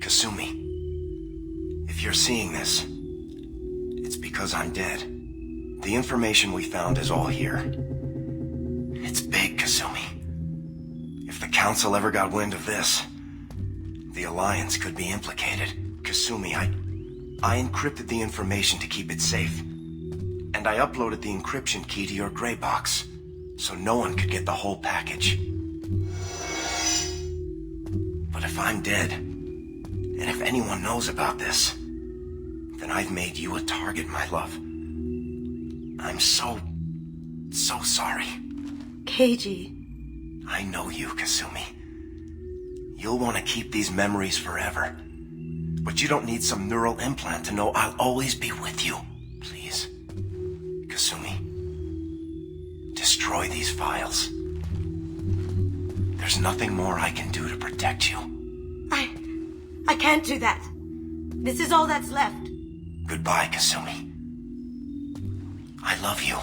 Kasumi, if you're seeing this, it's because I'm dead. The information we found is all here. It's big, Kasumi. If the Council ever got wind of this, the Alliance could be implicated. Kasumi, I encrypted the information to keep it safe. And I uploaded the encryption key to your gray box, so no one could get the whole package. But if I'm dead, and if anyone knows about this, then I've made you a target, my love. I'm so sorry. Keiji. I know you, Kasumi. You'll want to keep these memories forever. But you don't need some neural implant to know I'll always be with you. Please, Kasumi, destroy these files. There's nothing more I can do to protect you. I can't do that. This is all that's left. Goodbye, Kasumi. I love you.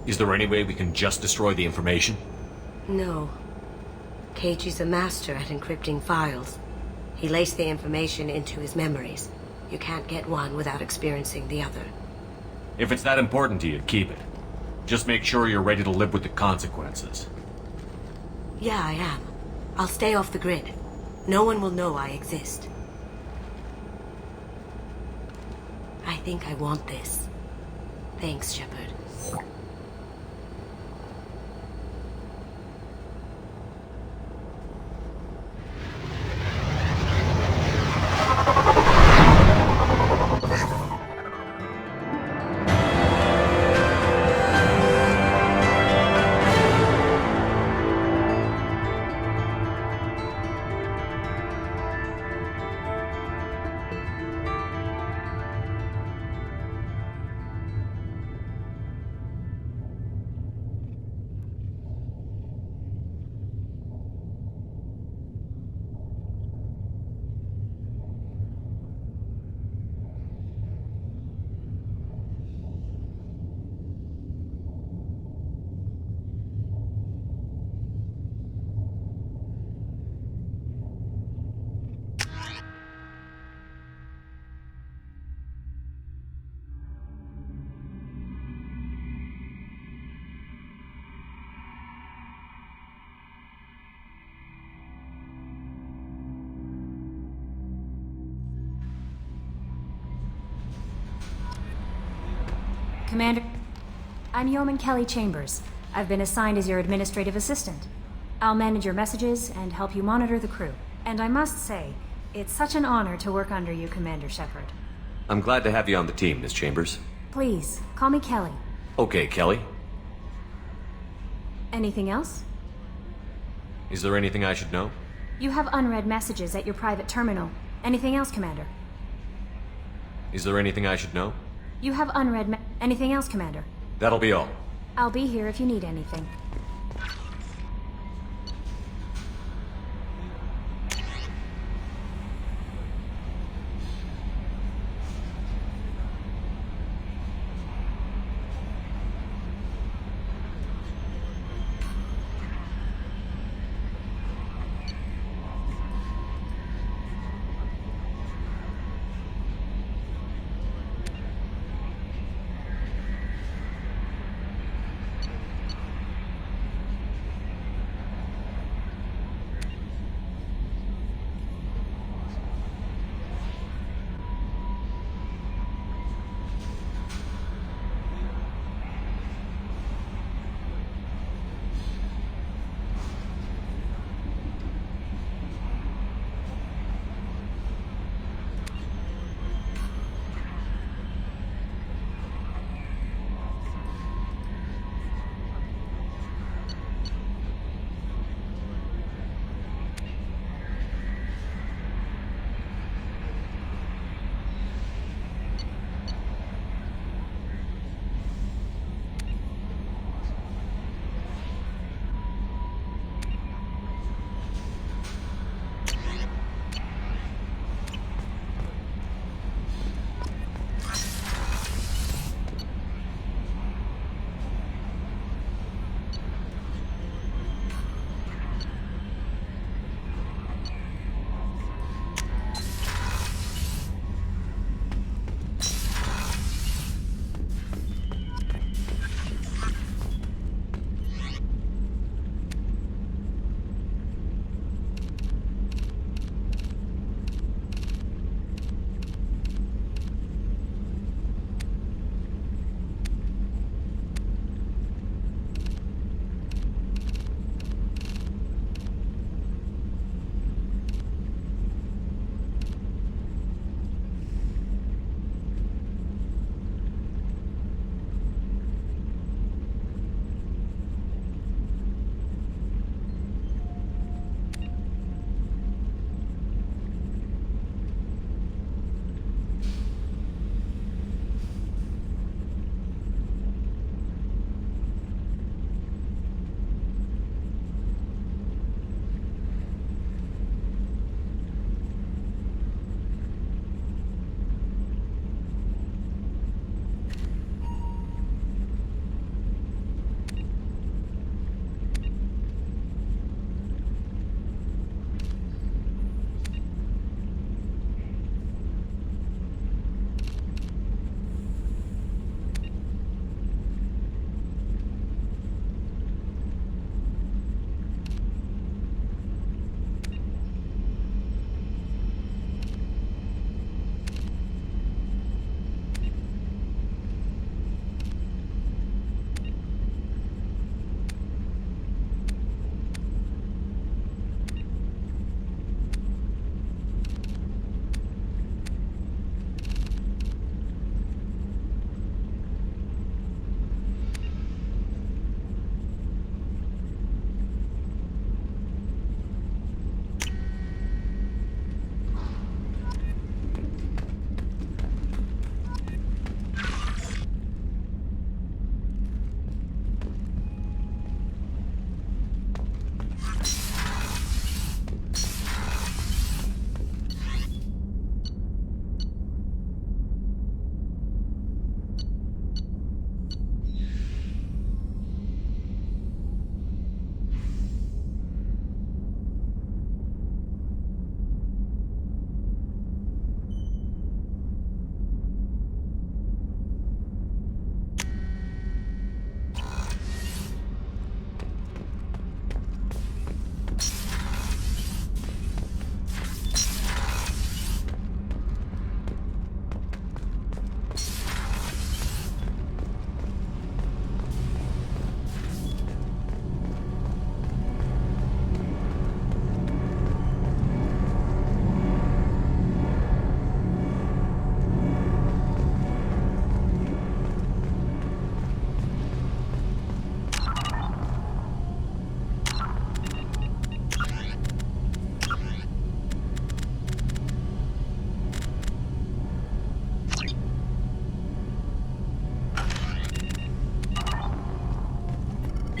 Is there any way we can just destroy the information? No. Keiichi's a master at encrypting files. He laced the information into his memories. You can't get one without experiencing the other. If it's that important to you, keep it. Just make sure you're ready to live with the consequences. Yeah, I am. I'll stay off the grid. No one will know I exist. I think I want this. Thanks, Shepard. Commander, I'm Yeoman Kelly Chambers. I've been assigned as your administrative assistant. I'll manage your messages and help you monitor the crew. And I must say, it's such an honor to work under you, Commander Shepard. I'm glad to have you on the team, Miss Chambers. Please, call me Kelly. Okay, Kelly. Anything else? Is there anything I should know? You have unread messages at your private terminal. Anything else, Commander? Is there anything I should know? You have unread anything else, Commander? That'll be all. I'll be here if you need anything.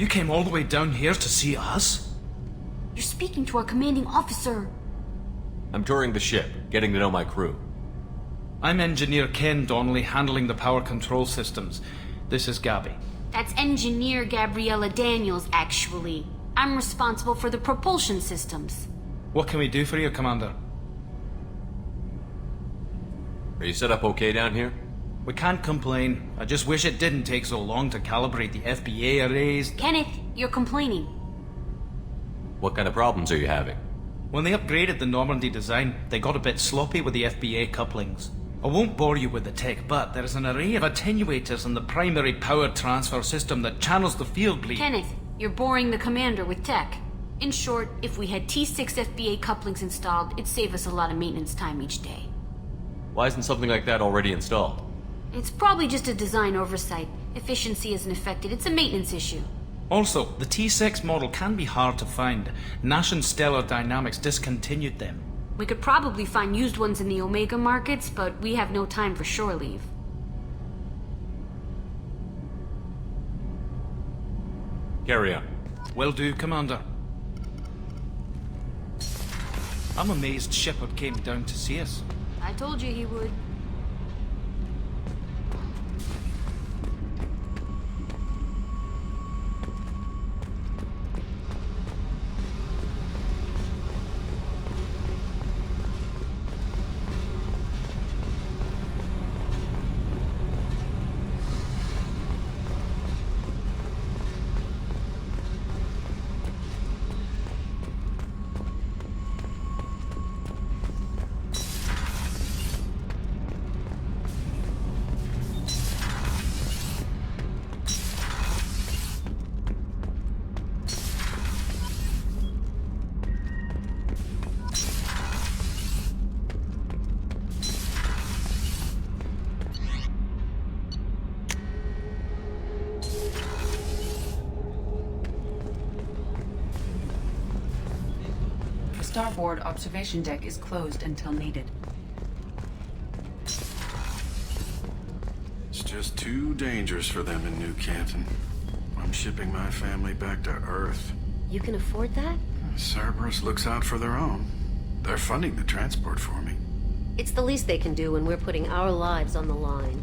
You came all the way down here to see us? You're speaking to our commanding officer. I'm touring the ship, getting to know my crew. I'm Engineer Ken Donnelly, handling the power control systems. This is Gabby. That's Engineer Gabriella Daniels, actually. I'm responsible for the propulsion systems. What can we do for you, Commander? Are you set up okay down here? We can't complain. I just wish it didn't take so long to calibrate the FBA arrays. Kenneth, you're complaining. What kind of problems are you having? When they upgraded the Normandy design, they got a bit sloppy with the FBA couplings. I won't bore you with the tech, but there is an array of attenuators in the primary power transfer system that channels the field bleed. Kenneth, you're boring the commander with tech. In short, if we had T6 FBA couplings installed, it'd save us a lot of maintenance time each day. Why isn't something like that already installed? It's probably just a design oversight. Efficiency isn't affected. It's a maintenance issue. Also, the T6 model can be hard to find. Nash and Stellar Dynamics discontinued them. We could probably find used ones in the Omega markets, but we have no time for shore leave. Carry on. Will do, Commander. I'm amazed Shepard came down to see us. I told you he would. Starboard observation deck is closed until needed. It's just too dangerous for them in New Canton. I'm shipping my family back to Earth. You can afford that? Cerberus looks out for their own. They're funding the transport for me. It's the least they can do when we're putting our lives on the line.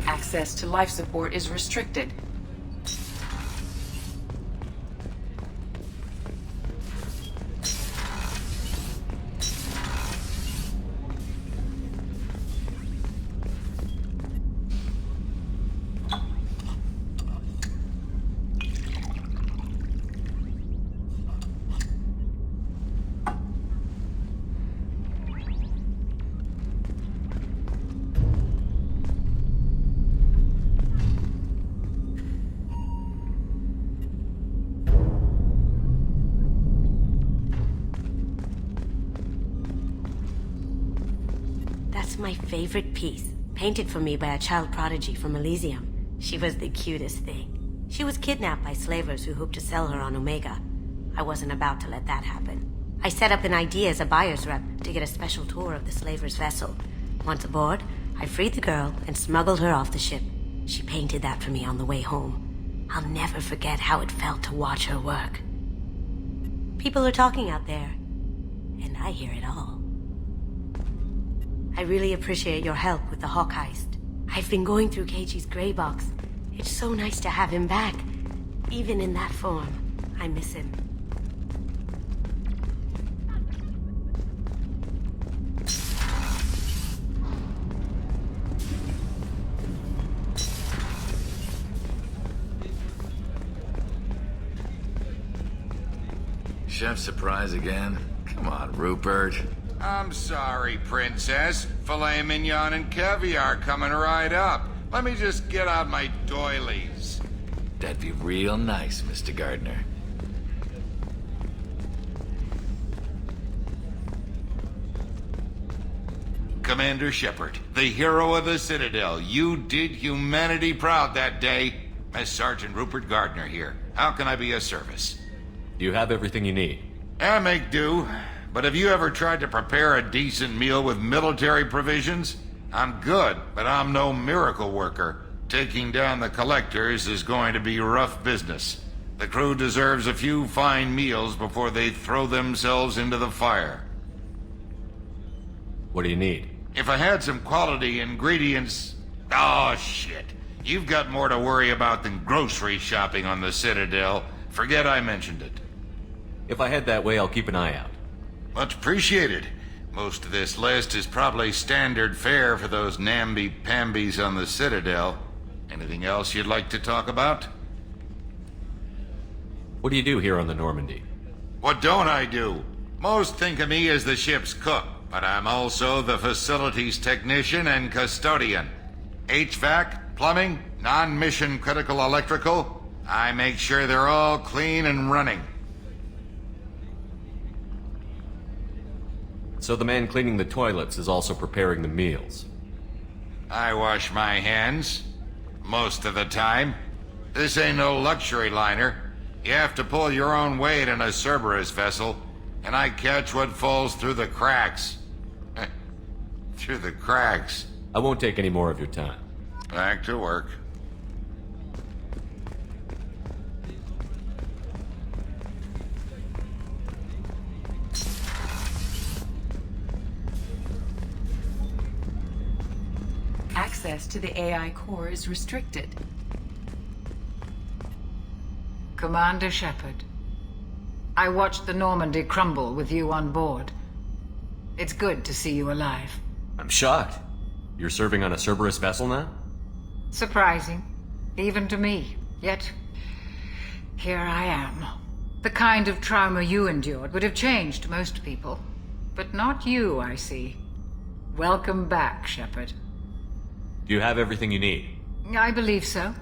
Access to life support is restricted. My favorite piece, painted for me by a child prodigy from Elysium. She was the cutest thing. She was kidnapped by slavers who hoped to sell her on Omega. I wasn't about to let that happen. I set up an idea as a buyer's rep to get a special tour of the slaver's vessel. Once aboard, I freed the girl and smuggled her off the ship. She painted that for me on the way home. I'll never forget how it felt to watch her work. People are talking out there, and I hear it all. I really appreciate your help with the Hawk heist. I've been going through Keiichi's gray box. It's so nice to have him back. Even in that form, I miss him. Chef surprise again? Come on, Rupert. I'm sorry, Princess. Filet mignon and caviar coming right up. Let me just get out my doilies. That'd be real nice, Mr. Gardner. Commander Shepard, the hero of the Citadel. You did humanity proud that day. As Sergeant Rupert Gardner here. How can I be of service? You have everything you need. I make do. But have you ever tried to prepare a decent meal with military provisions? I'm good, but I'm no miracle worker. Taking down the collectors is going to be rough business. The crew deserves a few fine meals before they throw themselves into the fire. What do you need? If I had some quality ingredients... Oh, shit. You've got more to worry about than grocery shopping on the Citadel. Forget I mentioned it. If I head that way, I'll keep an eye out. Much appreciated. Most of this list is probably standard fare for those namby-pambies on the Citadel. Anything else you'd like to talk about? What do you do here on the Normandy? What don't I do? Most think of me as the ship's cook, but I'm also the facilities technician and custodian. HVAC, plumbing, non-mission critical electrical. I make sure they're all clean and running. So the man cleaning the toilets is also preparing the meals. I wash my hands. Most of the time. This ain't no luxury liner. You have to pull your own weight in a Cerberus vessel, and I catch what falls through the cracks. Through the cracks. I won't take any more of your time. Back to work. Access to the AI core is restricted. Commander Shepard, I watched the Normandy crumble with you on board. It's good to see you alive. I'm shocked. You're serving on a Cerberus vessel now? Surprising, even to me. Yet, here I am. The kind of trauma you endured would have changed most people. But not you, I see. Welcome back, Shepard. Do you have everything you need? I believe so.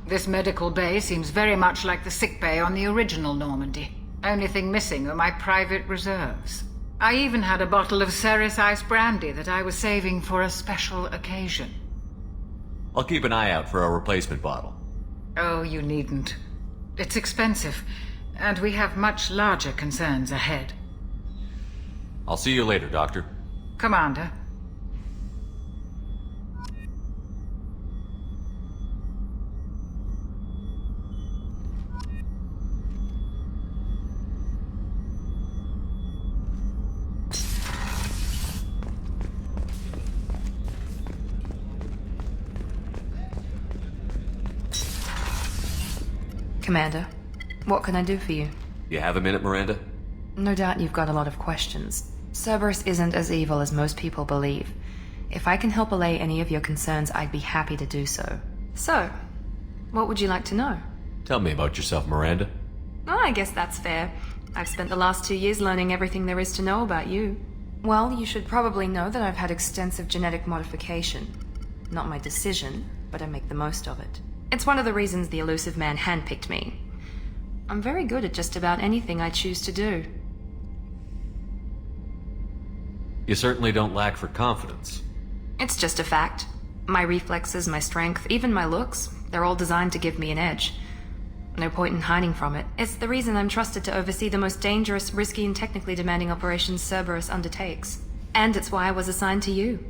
This medical bay seems very much like the sick bay on the original Normandy. Only thing missing are my private reserves. I even had a bottle of Ceres Ice brandy that I was saving for a special occasion. I'll keep an eye out for a replacement bottle. Oh, you needn't. It's expensive, and we have much larger concerns ahead. I'll see you later, Doctor. Commander. Commander, what can I do for you? You have a minute, Miranda? No doubt you've got a lot of questions. Cerberus isn't as evil as most people believe. If I can help allay any of your concerns, I'd be happy to do so. So, what would you like to know? Tell me about yourself, Miranda. Oh, I guess that's fair. I've spent the last 2 years learning everything there is to know about you. Well, you should probably know that I've had extensive genetic modification. Not my decision, but I make the most of it. It's one of the reasons the elusive man handpicked me. I'm very good at just about anything I choose to do. You certainly don't lack for confidence. It's just a fact. My reflexes, my strength, even my looks, they're all designed to give me an edge. No point in hiding from it. It's the reason I'm trusted to oversee the most dangerous, risky, and technically demanding operations Cerberus undertakes. And it's why I was assigned to you.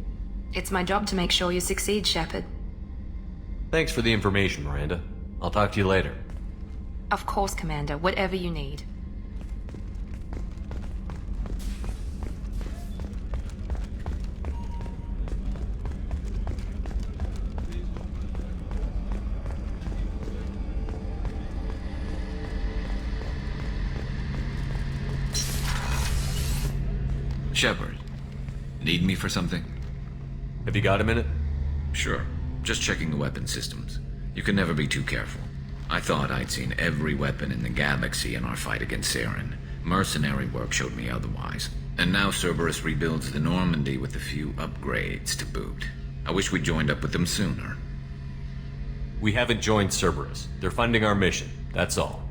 It's my job to make sure you succeed, Shepard. Thanks for the information, Miranda. I'll talk to you later. Of course, Commander. Whatever you need. Shepard, need me for something? Have you got a minute? Sure. Just checking the weapon systems. You can never be too careful. I thought I'd seen every weapon in the galaxy in our fight against Saren. Mercenary work showed me otherwise. And now Cerberus rebuilds the Normandy with a few upgrades to boot. I wish we'd joined up with them sooner. We haven't joined Cerberus. They're funding our mission, that's all.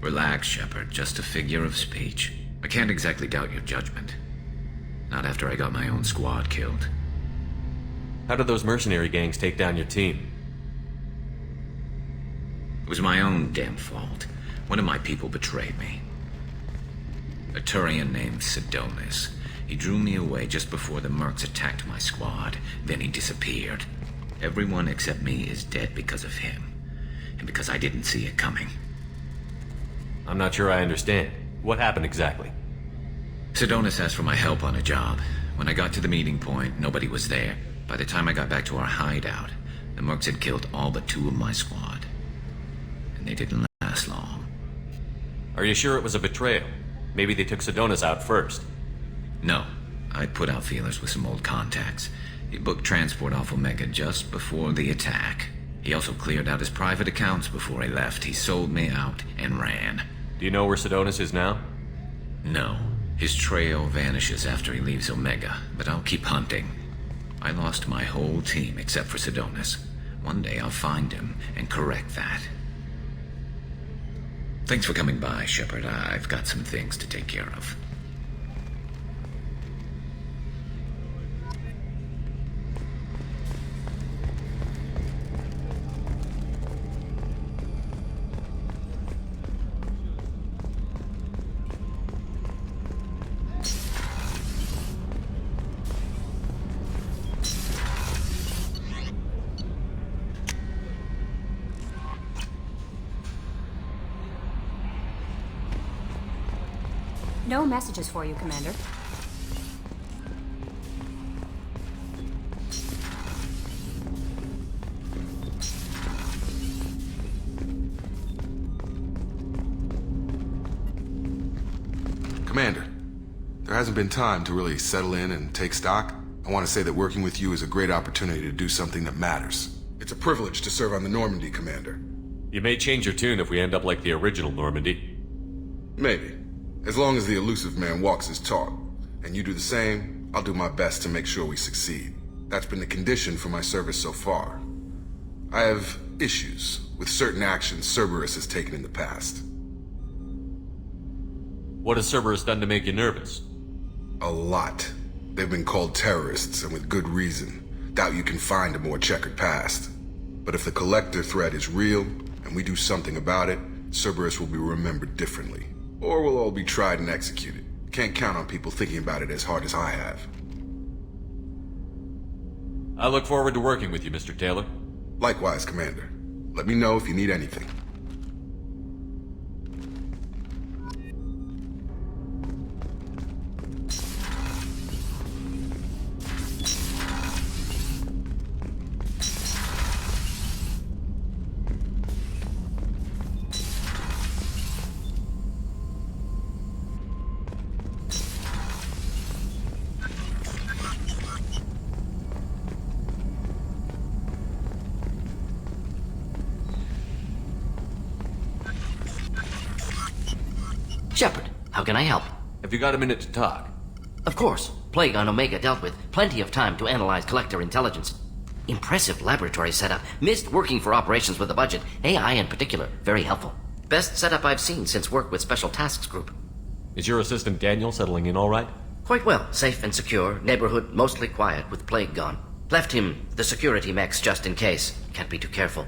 Relax, Shepard. Just a figure of speech. I can't exactly doubt your judgment. Not after I got my own squad killed. How did those mercenary gangs take down your team? It was my own damn fault. One of my people betrayed me. A Turian named Sidonis. He drew me away just before the mercs attacked my squad. Then he disappeared. Everyone except me is dead because of him. And because I didn't see it coming. I'm not sure I understand. What happened exactly? Sedonis asked for my help on a job. When I got to the meeting point, nobody was there. By the time I got back to our hideout, the mercs had killed all but 2 of my squad. And they didn't last long. Are you sure it was a betrayal? Maybe they took Sedonis out first. No. I put out feelers with some old contacts. He booked transport off Omega just before the attack. He also cleared out his private accounts before he left. He sold me out and ran. Do you know where Sedonis is now? No. His trail vanishes after he leaves Omega, but I'll keep hunting. I lost my whole team except for Sedonis. One day I'll find him and correct that. Thanks for coming by, Shepard. I've got some things to take care of. No messages for you, Commander. Commander, there hasn't been time to really settle in and take stock. I want to say that working with you is a great opportunity to do something that matters. It's a privilege to serve on the Normandy, Commander. You may change your tune if we end up like the original Normandy. Maybe. As long as the elusive man walks his talk, and you do the same, I'll do my best to make sure we succeed. That's been the condition for my service so far. I have issues with certain actions Cerberus has taken in the past. What has Cerberus done to make you nervous? A lot. They've been called terrorists, and with good reason. Doubt you can find a more checkered past. But if the Collector threat is real, and we do something about it, Cerberus will be remembered differently. Or we'll all be tried and executed. Can't count on people thinking about it as hard as I have. I look forward to working with you, Mr. Taylor. Likewise, Commander. Let me know if you need anything. Shepard, how can I help? Have you got a minute to talk? Of course. Plague on Omega dealt with. Plenty of time to analyze Collector intelligence. Impressive laboratory setup. Missed working for operations with a budget. AI in particular. Very helpful. Best setup I've seen since work with Special Tasks Group. Is your assistant Daniel settling in all right? Quite well. Safe and secure. Neighborhood mostly quiet with Plague gone. Left him the security mechs just in case. Can't be too careful.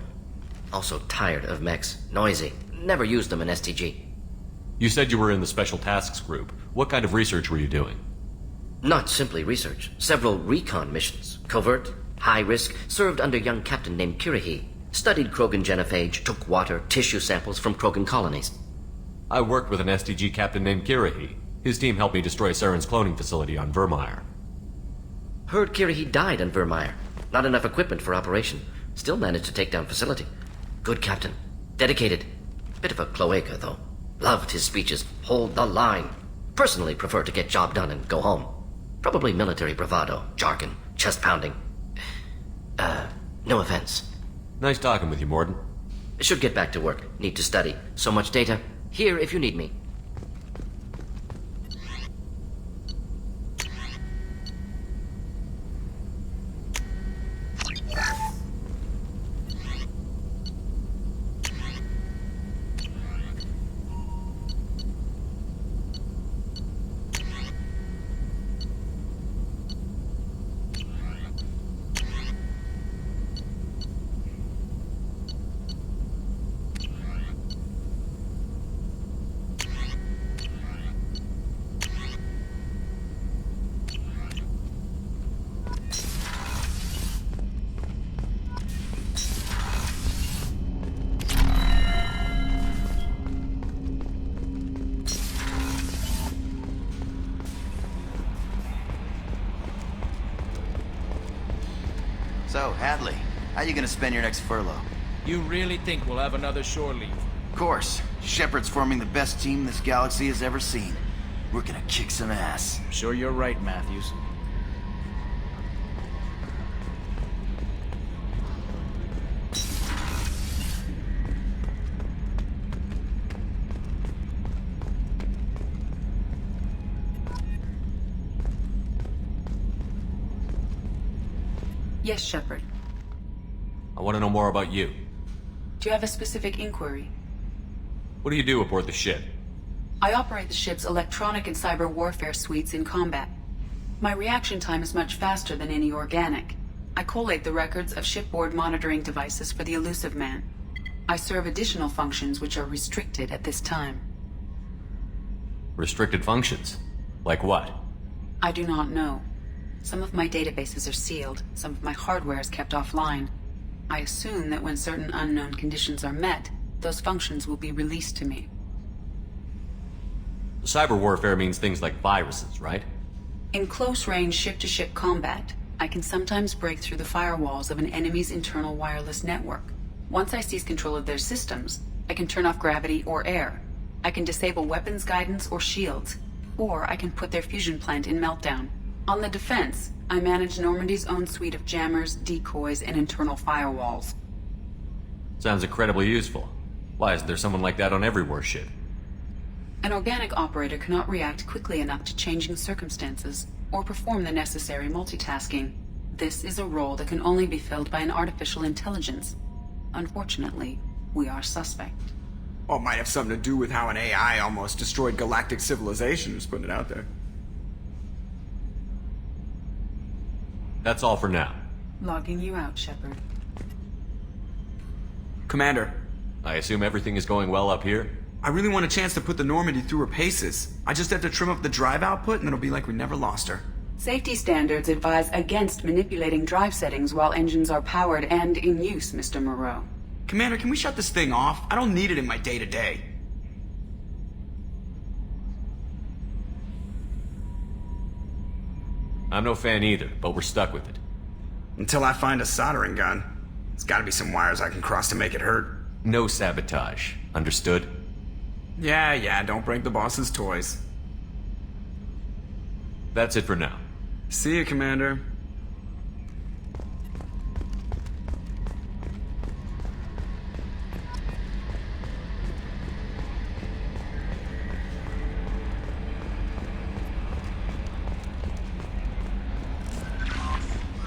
Also tired of mechs. Noisy. Never used them in STG. You said you were in the Special Tasks Group. What kind of research were you doing? Not simply research. Several recon missions. Covert, high risk, served under a young captain named Kirihi. Studied Krogan genophage, took water, tissue samples from Krogan colonies. I worked with an STG captain named Kirihi. His team helped me destroy Saren's cloning facility on Vermeer. Heard Kirihi died on Vermeer. Not enough equipment for operation. Still managed to take down facility. Good captain. Dedicated. Bit of a cloaca, though. Loved his speeches. Hold the line. Personally prefer to get job done and go home. Probably military bravado, jargon, chest pounding. No offense. Nice talking with you, Morden. Should get back to work. Need to study. So much data. Here if you need me. So, Hadley, how you gonna spend your next furlough? You really think we'll have another shore leave? Of course. Shepard's forming the best team this galaxy has ever seen. We're gonna kick some ass. I'm sure you're right, Matthews. Yes, Shepard. I want to know more about you. Do you have a specific inquiry? What do you do aboard the ship? I operate the ship's electronic and cyber warfare suites in combat. My reaction time is much faster than any organic. I collate the records of shipboard monitoring devices for the Elusive Man. I serve additional functions which are restricted at this time. Restricted functions? Like what? I do not know. Some of my databases are sealed, some of my hardware is kept offline. I assume that when certain unknown conditions are met, those functions will be released to me. Cyber warfare means things like viruses, right? In close-range ship-to-ship combat, I can sometimes break through the firewalls of an enemy's internal wireless network. Once I seize control of their systems, I can turn off gravity or air. I can disable weapons guidance or shields, or I can put their fusion plant in meltdown. On the defense, I manage Normandy's own suite of jammers, decoys, and internal firewalls. Sounds incredibly useful. Why isn't there someone like that on every warship? An organic operator cannot react quickly enough to changing circumstances, or perform the necessary multitasking. This is a role that can only be filled by an artificial intelligence. Unfortunately, we are suspect. Well, it might have something to do with how an AI almost destroyed galactic civilization, just putting it out there. That's all for now. Logging you out, Shepard. Commander. I assume everything is going well up here? I really want a chance to put the Normandy through her paces. I just have to trim up the drive output and it'll be like we never lost her. Safety standards advise against manipulating drive settings while engines are powered and in use, Mr. Moreau. Commander, can we shut this thing off? I don't need it in my day-to-day. I'm no fan either, but we're stuck with it. Until I find a soldering gun. There's gotta be some wires I can cross to make it hurt. No sabotage. Understood? Yeah, don't break the boss's toys. That's it for now. See you, Commander.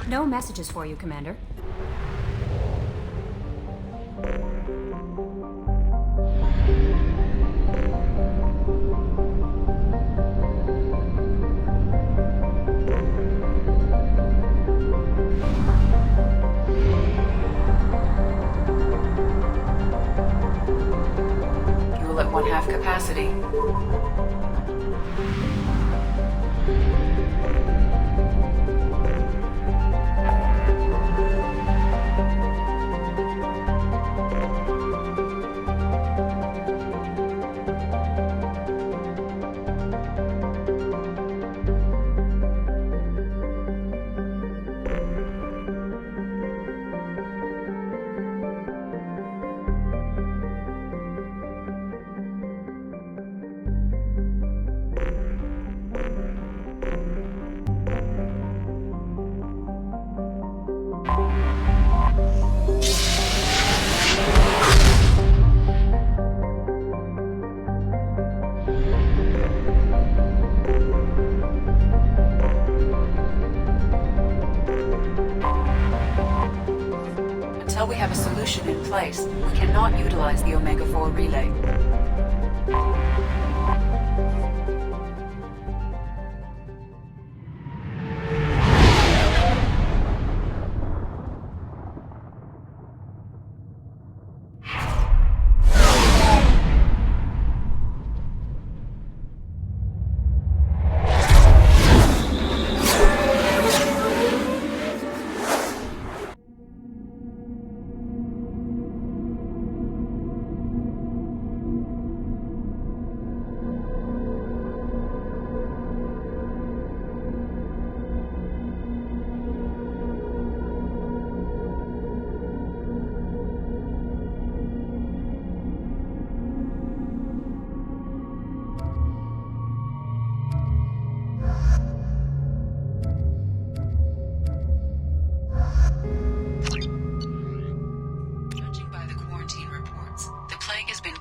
No messages for you, Commander. Fuel at 1/2 capacity. Until we have a solution in place, we cannot utilize the Omega-4 relay.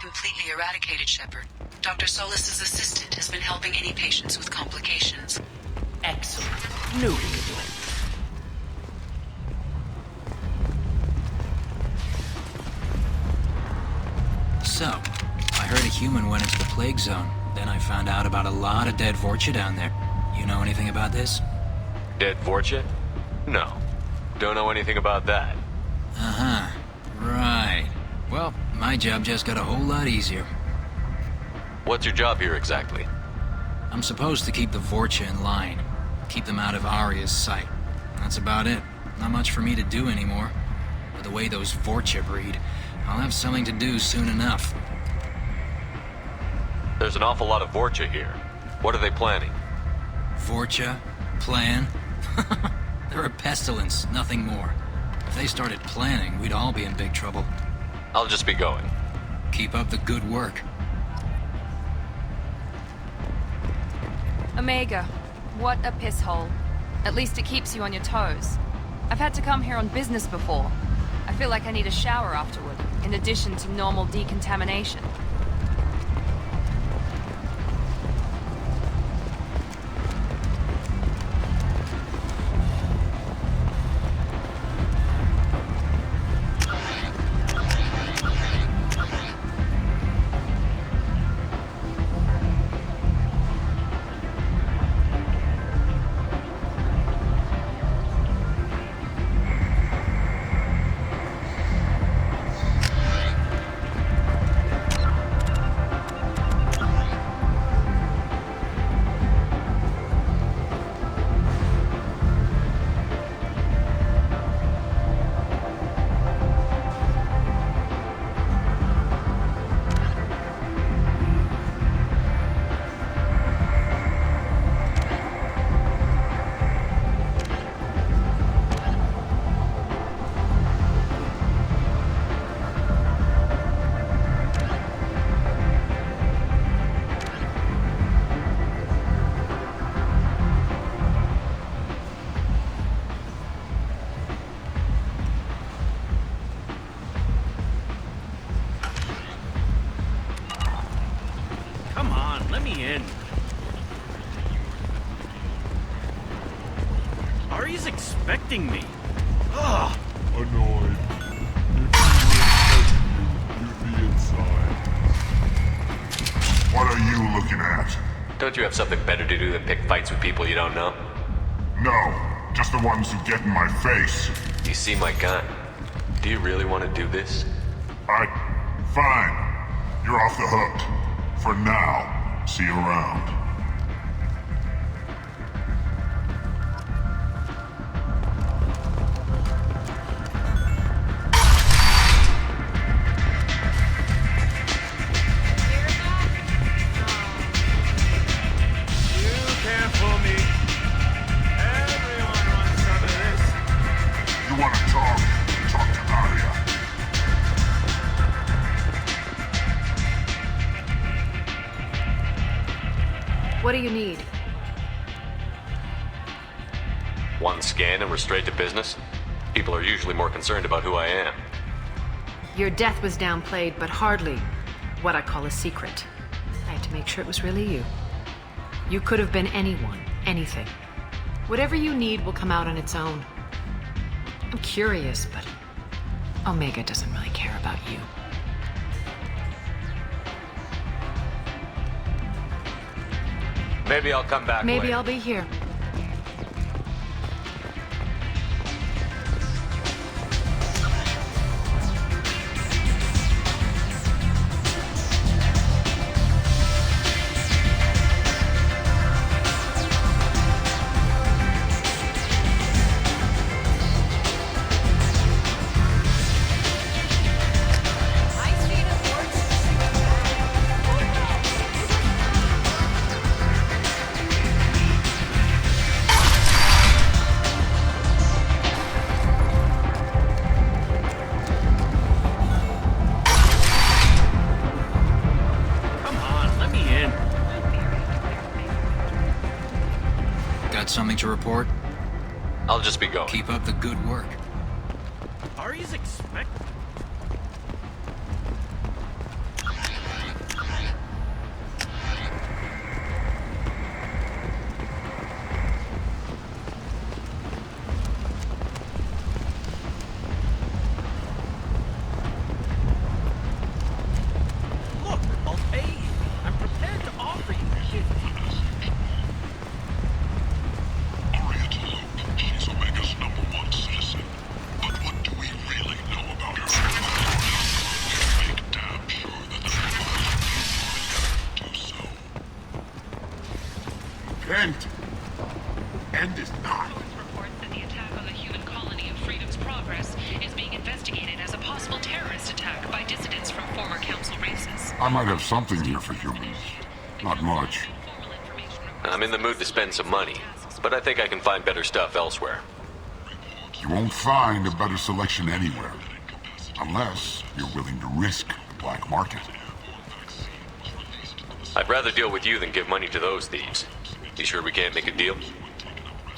completely eradicated, Shepard. Dr. Solis's assistant has been helping any patients with complications. Excellent. Knew he could do it. So, I heard a human went into the plague zone. Then I found out about a lot of dead Vorcha down there. You know anything about this? Dead Vorcha? No. Don't know anything about that. Uh-huh. Right. Well, my job just got a whole lot easier. What's your job here exactly? I'm supposed to keep the Vorcha in line. Keep them out of Arya's sight. That's about it. Not much for me to do anymore. But the way those Vorcha breed, I'll have something to do soon enough. There's an awful lot of Vorcha here. What are they planning? Vorcha? Plan? They're a pestilence, nothing more. If they started planning, we'd all be in big trouble. I'll just be going. Keep up the good work. Omega, what a piss hole. At least it keeps you on your toes. I've had to come here on business before. I feel like I need a shower afterward, in addition to normal decontamination. Ari's expecting me. Ugh. Annoyed. You'd be inside. What are you looking at? Don't you have something better to do than pick fights with people you don't know? No, just the ones who get in my face. You see my gun. Do you really want to do this? Fine. You're off the hook. For now. See you around. What do you need? One scan and we're straight to business? People are usually more concerned about who I am. Your death was downplayed, but hardly what I call a secret. I had to make sure it was really you. You could have been anyone, anything. Whatever you need will come out on its own. I'm curious, but Omega doesn't really care about you. Maybe I'll come back Maybe later. I'll be here. Something to report? I'll just be going. Keep up the good work. Ari's expecting. Repent! End is nigh. Reports that the attack on the human colony of Freedom's Progress is being investigated as a possible terrorist attack by dissidents from former council races. I might have something here for humans. Not much. I'm in the mood to spend some money, but I think I can find better stuff elsewhere. You won't find a better selection anywhere. Unless you're willing to risk the black market. I'd rather deal with you than give money to those thieves. You sure we can't make a deal?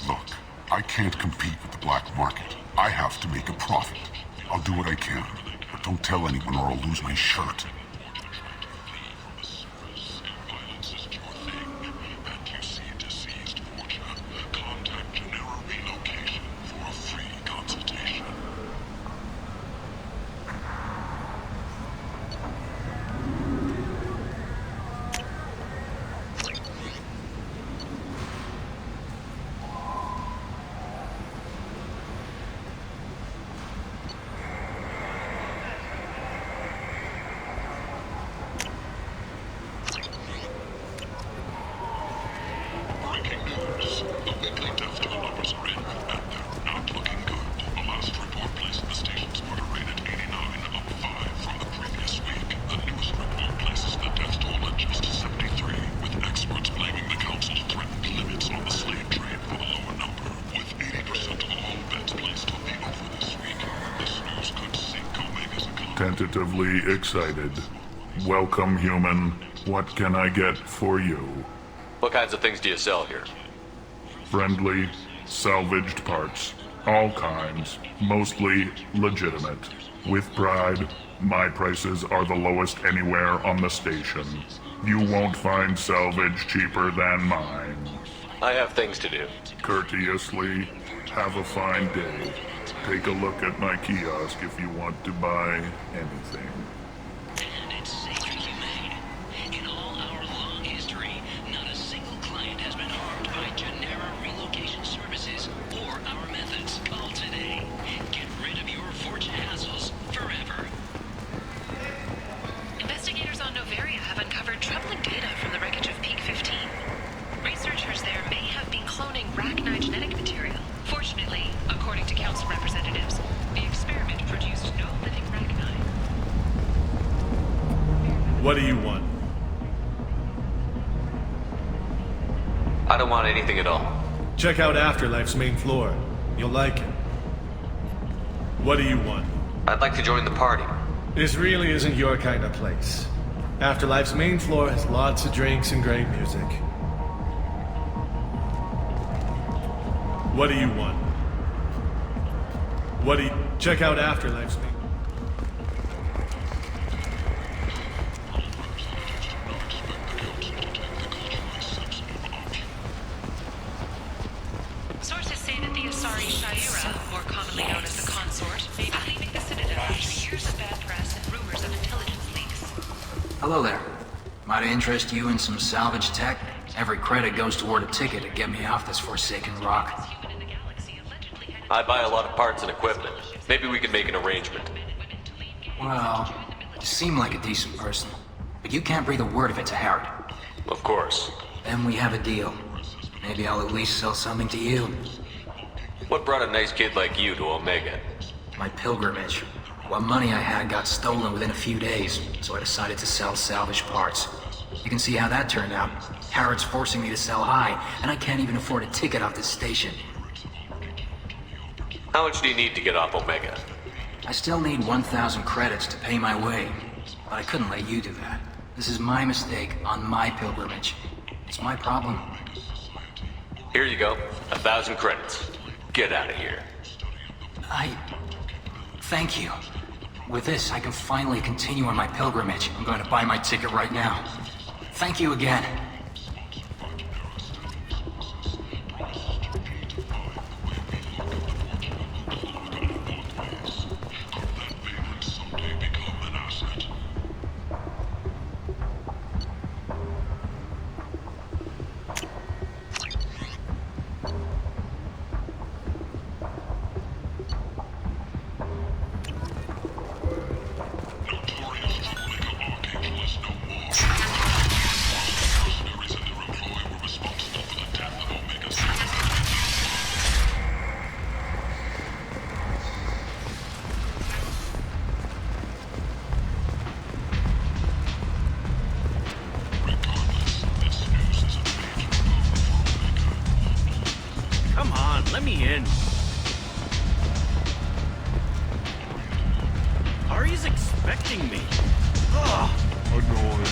Look, I can't compete with the black market. I have to make a profit. I'll do what I can, but don't tell anyone or I'll lose my shirt. Tentatively excited. Welcome, human. What can I get for you? What kinds of things do you sell here? Friendly, salvaged parts. All kinds. Mostly legitimate. With pride, my prices are the lowest anywhere on the station. You won't find salvage cheaper than mine. I have things to do. Courteously, have a fine day. Take a look at my kiosk if you want to buy anything. And it's safe as you made. In all our long history, not a single client has been harmed by Genera relocation services or our methods. Call today. Get rid of your fortune hassles forever. Investigators on Novaria have uncovered troubling data from the wreckage of Peak 15. Researchers there may have been cloning Rachni genetic material. Fortunately, according to council representatives, the experiment produced no living Rachni. What do you want? I don't want anything at all. Check out Afterlife's main floor. You'll like it. What do you want? I'd like to join the party. This really isn't your kind of place. Afterlife's main floor has lots of drinks and great music. What do you want? Check out Afterlife's main... Sources say that the Asari Shaira, more commonly known as the Consort, may be leaving the Citadel after years of bad press and rumors of intelligence leaks. Hello there. Might I interest you in some salvage tech? Every credit goes toward a ticket to get me off this forsaken rock. I buy a lot of parts and equipment. Maybe we can make an arrangement. Well, you seem like a decent person, but you can't breathe a word of it to Harrod. Of course. Then we have a deal. Maybe I'll at least sell something to you. What brought a nice kid like you to Omega? My pilgrimage. What money I had got stolen within a few days, so I decided to sell salvage parts. You can see how that turned out. Harrod's forcing me to sell high, and I can't even afford a ticket off this station. How much do you need to get off Omega? I still need 1,000 credits to pay my way, but I couldn't let you do that. This is my mistake on my pilgrimage. It's my problem. Here you go. 1,000 credits. Get out of here. Thank you. With this, I can finally continue on my pilgrimage. I'm going to buy my ticket right now. Thank you again. me in. Ari's expecting me. Ugh. Annoying.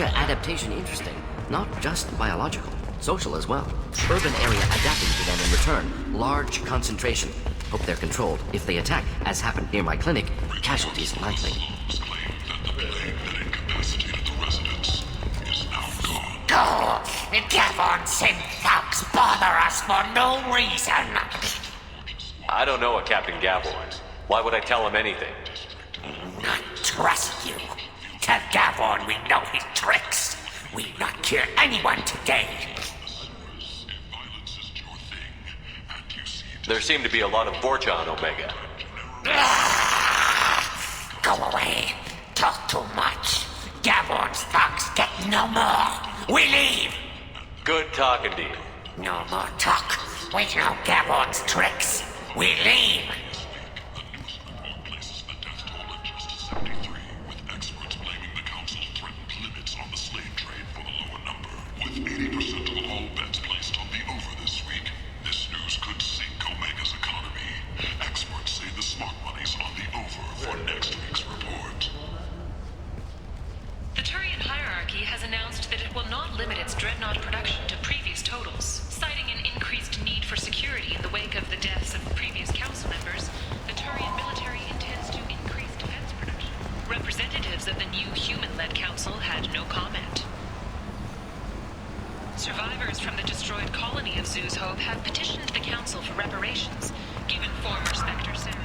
Adaptation interesting. Not just biological, social as well. Urban area adapting to them in return. Large concentration. Hope they're controlled. If they attack, as happened near my clinic, casualties likely. Go! Gavon sent thugs bother us for no reason! I don't know a Captain Gavorn. Why would I tell him anything? Not trust you. Tell Gavon we know his tricks. We'll not kill anyone today. There seem to be a lot of Vorcha on Omega. Go away. Talk too much. Gavon's thugs get no more. We leave. Good talking to you. No more talk. We know Gavon's tricks. We leave. Survivors from the destroyed colony of Zoo's Hope have petitioned the Council for reparations, given former Spectre Sarah's...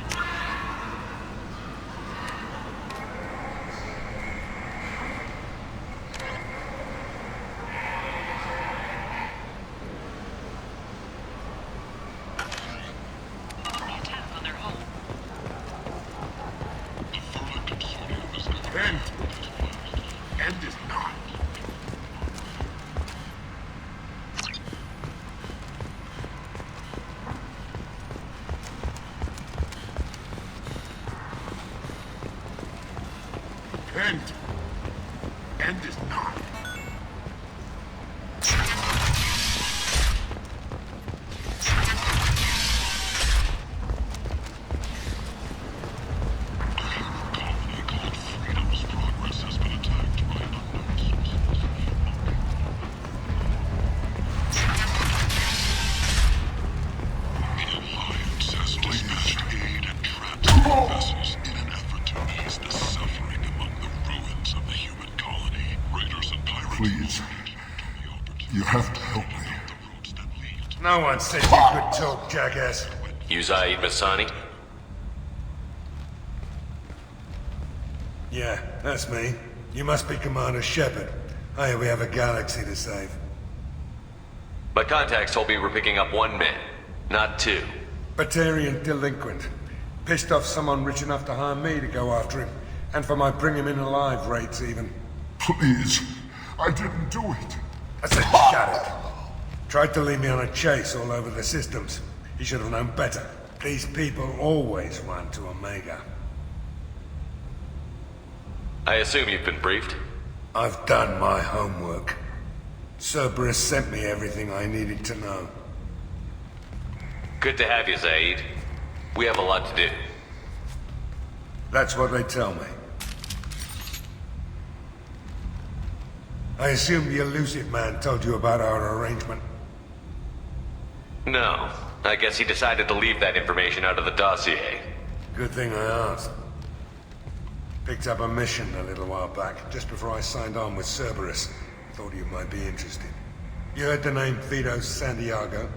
attack on their home. End is not. End is not. Please. You have to help me. No one said you could talk, jackass. You Zaid Masani? Yeah, that's me. You must be Commander Shepard. I hear we have a galaxy to save. My contacts told me we're picking up 1 man, not 2. Batarian delinquent. Pissed off someone rich enough to hire me to go after him. And for my bring him in alive rates even. Please, I didn't do it. I said shut it. Tried to lead me on a chase all over the systems. He should have known better. These people always run to Omega. I assume you've been briefed? I've done my homework. Cerberus sent me everything I needed to know. Good to have you, Zaid. We have a lot to do. That's what they tell me. I assume the elusive man told you about our arrangement. No. I guess he decided to leave that information out of the dossier. Good thing I asked. Picked up a mission a little while back, just before I signed on with Cerberus. Thought you might be interested. You heard the name Vito Santiago?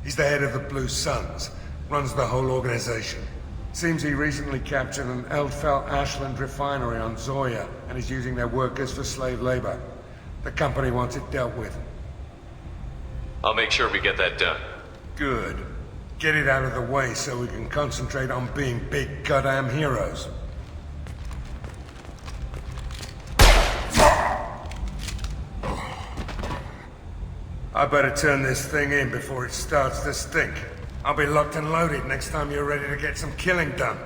He's the head of the Blue Suns. Runs the whole organization. Seems he recently captured an Eldfell Ashland refinery on Zoya and is using their workers for slave labor. The company wants it dealt with. I'll make sure we get that done. Good. Get it out of the way so we can concentrate on being big goddamn heroes. I better turn this thing in before it starts to stink. I'll be locked and loaded next time you're ready to get some killing done.